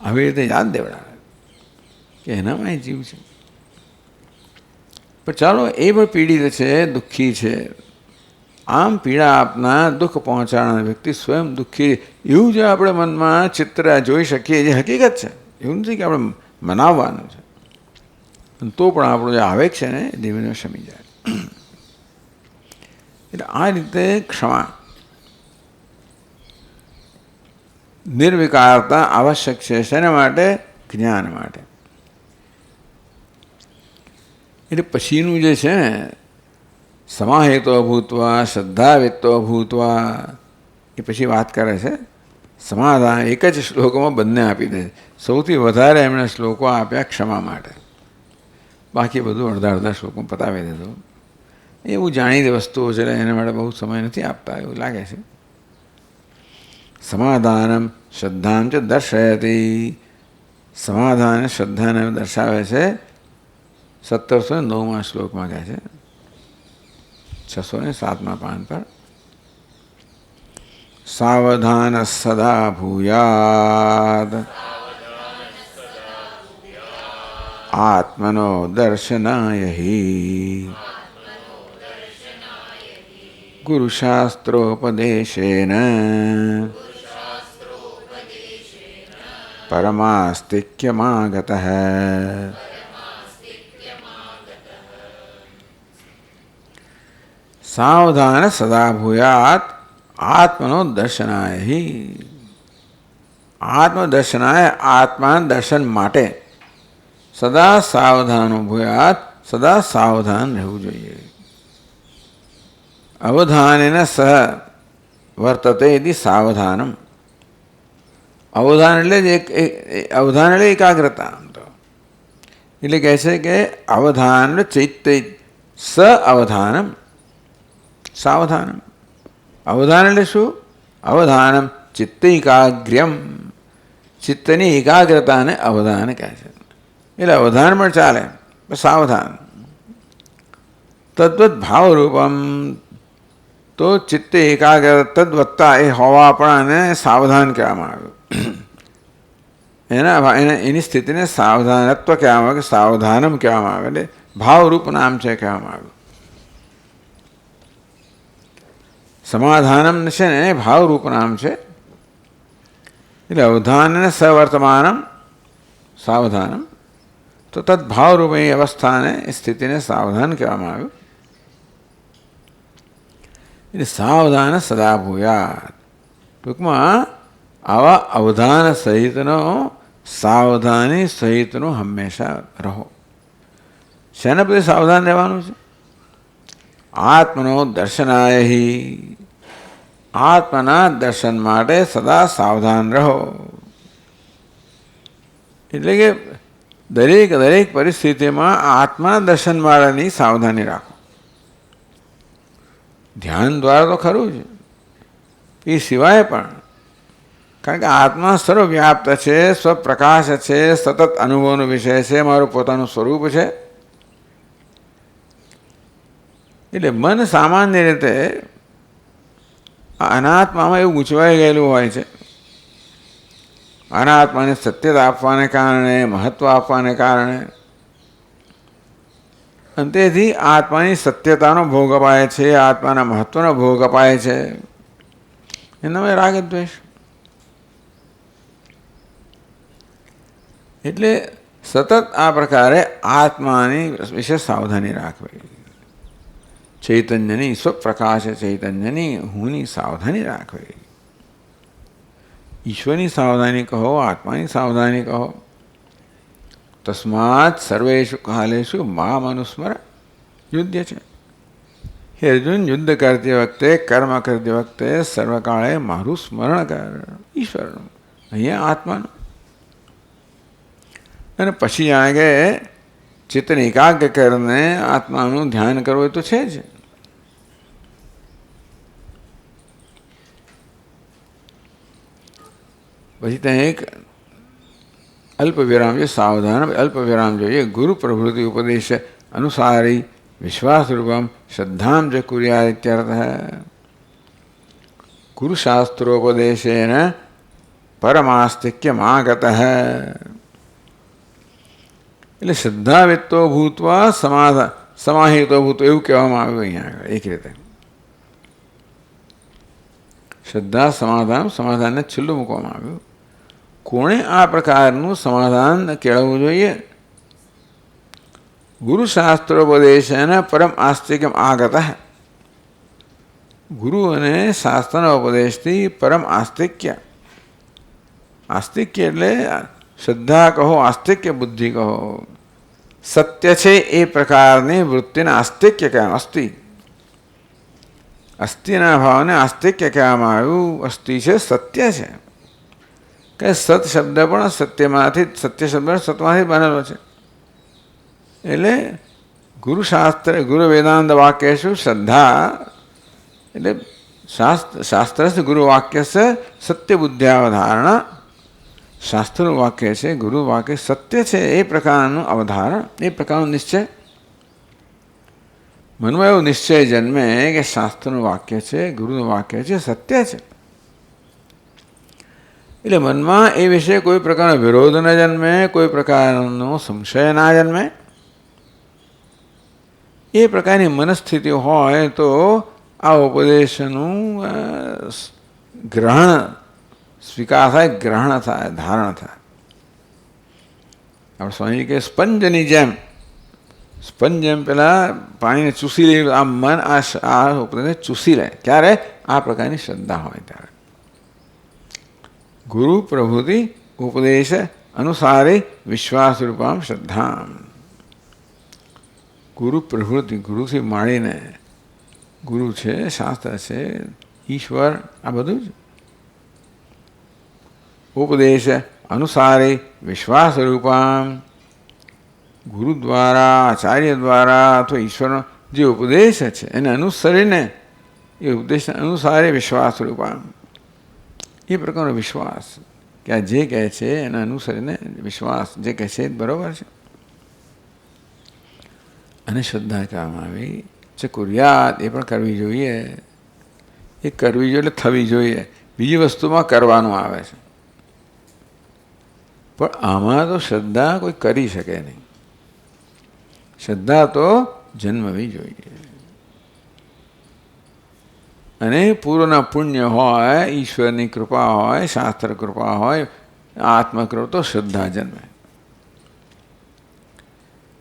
S1: આવી રીતે યાદ દેવડાવે કે એનામાં એ જીવ છે. પણ ચાલો એ પણ પીડિત છે, દુઃખી છે. આમ પીડા આપનાર, દુઃખ પહોંચાડનાર વ્યક્તિ સ્વયં દુઃખી, એવું જે આપણે મનમાં ચિત્ર જોઈ શકીએ, જે હકીકત છે. એવું નથી કે આપણે મનાવવાનું છે. તો પણ આપણો જે આવેગ છે ને ધીમે ધીમે શમી જાય. એટલે આ રીતે ક્ષમા, નિર્વિકારતા આવશ્યક છે. શેના માટે? જ્ઞાન માટે. એટલે પછીનું જે છે ને, સમાહિતો ભૂતવા શ્રદ્ધાવિત્તો ભૂતવા, એ પછી વાત કરે છે. સમાધાન એક જ શ્લોકોમાં બંને આપી દે. સૌથી વધારે એમણે શ્લોકો આપ્યા ક્ષમા માટે, બાકી બધું અડધા અડધા શ્લોકો પતાવી દીધું. એવું જાણીતી વસ્તુઓ છે, એના માટે બહુ સમય નથી આપતા એવું લાગે છે. સમાધાનમ શ્રદ્ધામ ચ દર્શયતી, સમાધાન શ્રદ્ધાને દર્શાવે છે. 1709 શ્લોકમાં કહે છે, 607 પાન પર. સાવધાન સદા ભૂયાદ આત્મનો દર્શનાય હિ ગુરુશાસ્ત્રોપદેશેન પરમાસ્તિક્યમાગતઃ. સાવધાન સદા ભૂયાત આત્મનો દર્શનાય હિ. આત્મદર્શનાય, આત્મા દર્શન માટે સદા સાવધાનો ભૂયાત, સદા સાવધાન રહેવું જોઈએ. અવધાનેન સહ વર્તતે ઇતિ સાવધાનમ. અવધાન એટલે જ અવધાન એટલે એકાગ્રતા. એટલે કહે છે કે અવધાન ચૈત્ય સ અવધાનમ, સાવધાનમ. અવધાન એટલે શું? અવધાનમ ચિત્તૈકાગ્ર્યમ, ચિત્તની એકાગ્રતાને અવધાન કહે છે. એટલે અવધાન પણ ચાલે, સાવધાન. તદ્વત ભાવરૂપમ, તો ચિત્તે એકાગ્ર તદ્વત્તા એ હોવાપણાને સાવધાન કહેવામાં આવ્યું. એની સ્થિતિને સાવધાનત્વ કહેવામાં આવે, કે સાવધાનમ કહેવામાં આવે. એટલે ભાવરૂપ નામ છે કહેવામાં આવ્યું. સમાધાનમ છે ને એ ભાવરૂપ નામ છે. એટલે અવધાન અને સવર્તમાનમ સાવધાનમ, તો તદ્ભાવરૂપે અવસ્થાને સ્થિતિને સાવધાન કહેવામાં આવ્યું. એટલે સાવધાન સદા ભૂયાત. ટૂંકમાં આવા અવધાન સહિતનો, સાવધાની સહિતનો હંમેશા રહો. શેના પ્રત્યે સાવધાન રહેવાનું છે? આત્મનો દર્શનાય હિ, આત્મના દર્શન માટે સદા સાવધાન રહો. એટલે કે દરેક દરેક પરિસ્થિતિમાં આત્મા દર્શન માટેની સાવધાની રાખો. ધ્યાન દ્વારા તો ખરું જ, એ સિવાય પણ, કારણ કે આત્મા સર્વવ્યાપ્ત છે, સ્વપ્રકાશ છે, સતત અનુભવનો વિષય છે, મારું પોતાનું સ્વરૂપ છે. એટલે મન સામાન્ય રીતે અનાત્મામાં એવું ગૂંચવાઈ ગયેલું હોય છે. અનાત્માને સત્યતા આપવાને કારણે, મહત્વ આપવાને કારણે, અને તેથી આત્માની સત્યતાનો ભોગ અપાય છે, આત્માના મહત્વનો ભોગ અપાય છે. એનામાં રાગ દ્વેષ. એટલે સતત આ પ્રકારે આત્માની વિશે સાવધાની રાખવી. ચૈતન્યની, સ્વપ્રકાશ ચૈતન્યની હુંની સાવધાની રાખવી. ઈશ્વરની સાવધાની કહો, આત્માની સાવધાની કહો. તસ્માત સર્વેષુ કાલેષુ મામ અનુસ્મર યુદ્ધ છે. હે અર્જુન, યુદ્ધ કરતી વખતે, કર્મ કરતી વખતે સર્વકાળે મારું સ્મરણ કર, ઈશ્વરનું, અહીંયા આત્માનું. અને પછી આગે ચિત્તને એકાગ્ર કરીને આત્માનું ધ્યાન કરવું તો છે જ. પછી ત્યાં એક અલ્પ વિરામ છે, સાવધાન અલ્પ વિરામ જોઈએ. ગુરુ પ્રભૃતિ ઉપદેશ અનુસારી વિશ્વાસરૂપમ શ્રદ્ધામ જ કુર્યાત ઇત્યર્થ. ગુરુશાસ્ત્રોપદેશેન પરમાસ્તિક્યમાગત. એટલે શ્રદ્ધાવિત્તો ભૂતવા સમાહિતો ભૂતો, એવું કહેવામાં આવ્યું અહીંયા એક રીતે. શ્રદ્ધા સમાધાન, સમાધાનને છેલ્લું મૂકવામાં આવ્યું. કોણે આ પ્રકારનું સમાધાન કેળવવું જોઈએ? ગુરુશાસ્ત્રોપદેશેન પરમ આસ્તિક્યમ આગત. ગુરુ અને શાસ્ત્રના ઉપદેશથી પરમ આસ્તિક્ય, આસ્તિક્ય એટલે શ્રદ્ધા કહો, આસ્તિક્ય બુદ્ધિ કહો, સત્ય છે એ પ્રકારની વૃત્તિને આસ્તિક્ય કહેવામાં. અસ્તિ, અસ્થિના ભાવને આસ્તિક્ય કહેવામાં આવ્યું. અસ્થિ છે, સત્ય છે. કે સત શબ્દ પણ સત્યમાંથી, સત્ય શબ્દ સતમાંથી બનેલો છે. એટલે ગુરુશાસ્ત્ર, ગુરુ વેદાંત વાક્ય શું? શ્રદ્ધા. એટલે શાસ્ત્ર ગુરુ વાક્ય છે સત્ય બુદ્ધિ શાસ્ત્રનું વાક્ય છે, ગુરુ વાક્ય સત્ય છે એ પ્રકારનું અવધારણ, એ પ્રકારનો નિશ્ચય. મનમાં એવો નિશ્ચય જન્મે કે શાસ્ત્રનું વાક્ય છે, ગુરુનું વાક્ય છે, સત્ય છે. એટલે મનમાં એ વિશે કોઈ પ્રકારનો વિરોધ ન જન્મે, કોઈ પ્રકારનો સંશય ના જન્મે. એ પ્રકારની મનસ્થિતિ હોય તો આ ઉપદેશનું ગ્રહણ, સ્વીકાર થાય, ગ્રહણ થાય, ધારણ થાય. આપણે સ્વામી કે સ્પંજની જેમ, સ્પંજ જેમ પેલા પાણીને ચૂસી લે, આ મન આ ઉપદેશને ચૂસી લે. ક્યારે? આ પ્રકારની શ્રદ્ધા હોય ત્યારે. ગુરુ પ્રભુતિ ઉપદેશ અનુસારી વિશ્વાસ રૂપામ શ્રદ્ધામ. ગુરુ પ્રભૃતિ, ગુરુથી માંડીને, ગુરુ છે, શાસ્ત્ર છે, ઈશ્વર, આ બધું જ. ઉપદેશ અનુસારી વિશ્વાસ રૂપામ, ગુરુ દ્વારા, આચાર્ય દ્વારા અથવા ઈશ્વરનો જે ઉપદેશ છે એને અનુસરીને, એ ઉપદેશ અનુસારે વિશ્વાસ રૂપામ, એ પ્રકારનો વિશ્વાસ કે આ જે કહે છે એને અનુસરીને વિશ્વાસ, જે કહે છે એ બરાબર છે. અને શ્રદ્ધા કહેવામાં આવી છે. કુર્યાત, એ પણ કરવી જોઈએ. એ કરવી જોઈએ એટલે થવી જોઈએ. બીજી વસ્તુમાં કરવાનું આવે છે, પણ આમાં તો શ્રદ્ધા કોઈ કરી શકે નહીં. શ્રદ્ધા તો જન્મવી જોઈએ. અને પૂર્વના પુણ્ય હોય, ઈશ્વરની કૃપા હોય, શાસ્ત્ર કૃપા હોય, આત્મકૃપા તો શ્રદ્ધા જન્મે.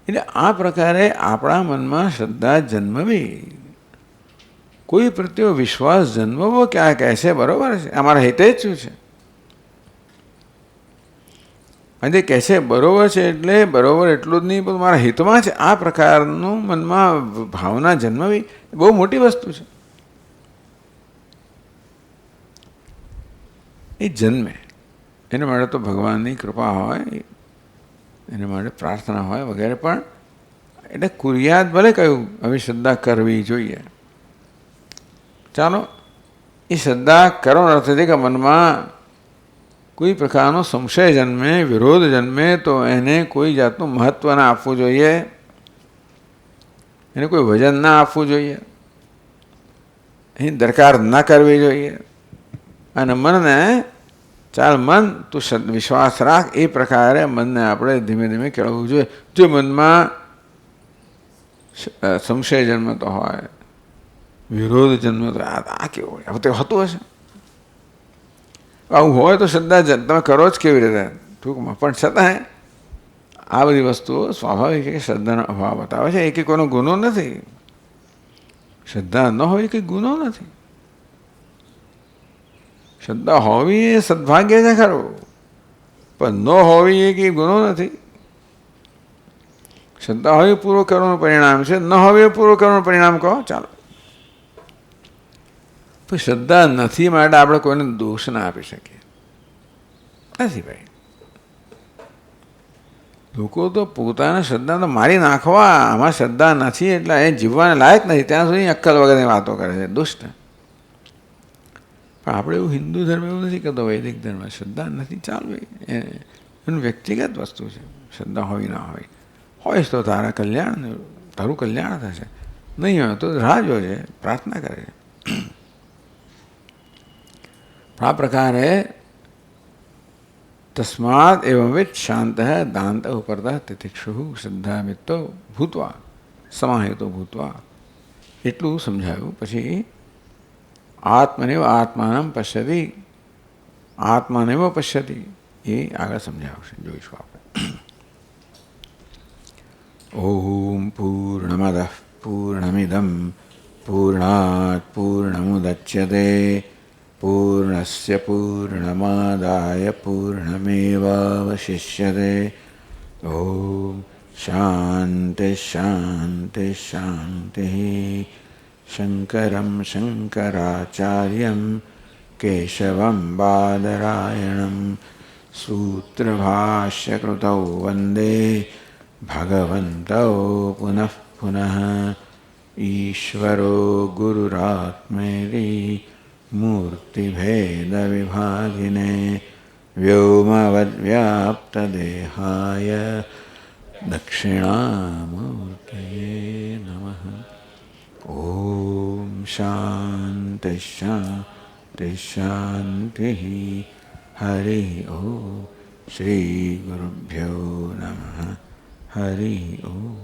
S1: એટલે આ પ્રકારે આપણા મનમાં શ્રદ્ધા જન્મવી, કોઈ પ્રત્યે વિશ્વાસ જન્મવો કે આ કહેશે બરોબર છે, અમારા હિતે જ શું છે, અને કહે છે બરોબર છે એટલે બરોબર એટલું જ નહીં પણ મારા હિતમાં છે, આ પ્રકારનું મનમાં ભાવના જન્મવી બહુ મોટી વસ્તુ છે. એ જન્મે એના માટે તો ભગવાનની કૃપા હોય, એના માટે પ્રાર્થના હોય વગેરે, પણ એટલે કુરિયાત ભલે કહ્યું હવે શ્રદ્ધા કરવી જોઈએ. ચાલો એ શ્રદ્ધા કરવાનો અર્થ છે કે મનમાં કોઈ પ્રકારનો સંશય જન્મે, વિરોધ જન્મે તો એને કોઈ જાતનું મહત્ત્વ ના આપવું જોઈએ, એને કોઈ વજન ના આપવું જોઈએ, એની દરકાર ના કરવી જોઈએ. અને મનને ચાલ મન તું વિશ્વાસ રાખ, એ પ્રકારે મનને આપણે ધીમે ધીમે કેળવવું જોઈએ. જો મનમાં સંશય જન્મતો હોય, વિરોધ જન્મતો, આ કેવું હવે તો હતું હશે, આવું હોય તો શ્રદ્ધા તમે કરો જ કેવી રીતે ટૂંકમાં. પણ છતાં આ બધી વસ્તુઓ સ્વાભાવિક છે કે શ્રદ્ધાનો અભાવ બતાવે છે. એ કંઈ કોઈનો ગુનો નથી, શ્રદ્ધા ન હોય કંઈ ગુનો નથી. શ્રદ્ધા હોવી એ સદભાગ્ય છે ખરું, પણ ન હોવી એ કંઈ ગુનો નથી. શ્રદ્ધા હોય પૂર્વ કર્મનું પરિણામ છે, ન હોવી એ પૂર્વ કર્મનું પરિણામ કહો ચાલો. પણ શ્રદ્ધા નથી માટે આપણે કોઈને દોષ ના આપી શકીએ નથી ભાઈ. લોકો તો પોતાના શ્રદ્ધા તો મારી નાખવા, આમાં શ્રદ્ધા નથી એટલે એ જીવવાને લાયક નથી ત્યાં સુધી અક્કલ વગરની વાતો કરે છે, દુષ્ટ. પણ આપણે એવું હિન્દુ ધર્મ એવું નથી કરતો, વૈદિક ધર્મ શ્રદ્ધા નથી ચાલુ, એનું વ્યક્તિગત વસ્તુ છે. શ્રદ્ધા હોય ના હોય, હોય તો તારું કલ્યાણ થશે, નહીં હોય તો રાહ જોજે, પ્રાર્થના કરે. આ પ્રકારે તસ્માદ એવંવિત શાંત દાંત ઉપરતા તિતિક્ષુ શ્રદ્ધામિત્તો ભૂતવા સમાહિતો ભૂતવા, એટલું સમજાયું. પછી આત્મનેવ આત્માનમ પશ્યતિ, આત્માનેવ પશ્યતિ, એ આગળ સમજાવશે, જોઈશું આપણે. ઓમ પૂર્ણમદ પૂર્ણમિદમ પૂર્ણાત પૂર્ણમુદચ્યતે પૂર્ણસ્ય પૂર્ણમાદાય પૂર્ણમેવાવશિષ્યતે. ઓમ શાંતિ શાંતિ શાંતિ. શંકરં શંકરાચાર્યં કેશવં બાદરાયણં સૂત્રભાષ્યકૃતૌ વંદે ભગવन्तौ પુનઃ પુનઃ. ઈશ્વરો ગુરુરાત્મેતિ મૂર્તિભેદવિભાગિને વ્યોમવદ્વ્યાપ્તદેહાય દક્ષિણામૂર્તયે નમઃ. ઓમ શાંતિ શાંતિ શાંતિ. હરિ ઓમ. શ્રી ગુરુભ્યો નમઃ. હરિ ઓમ.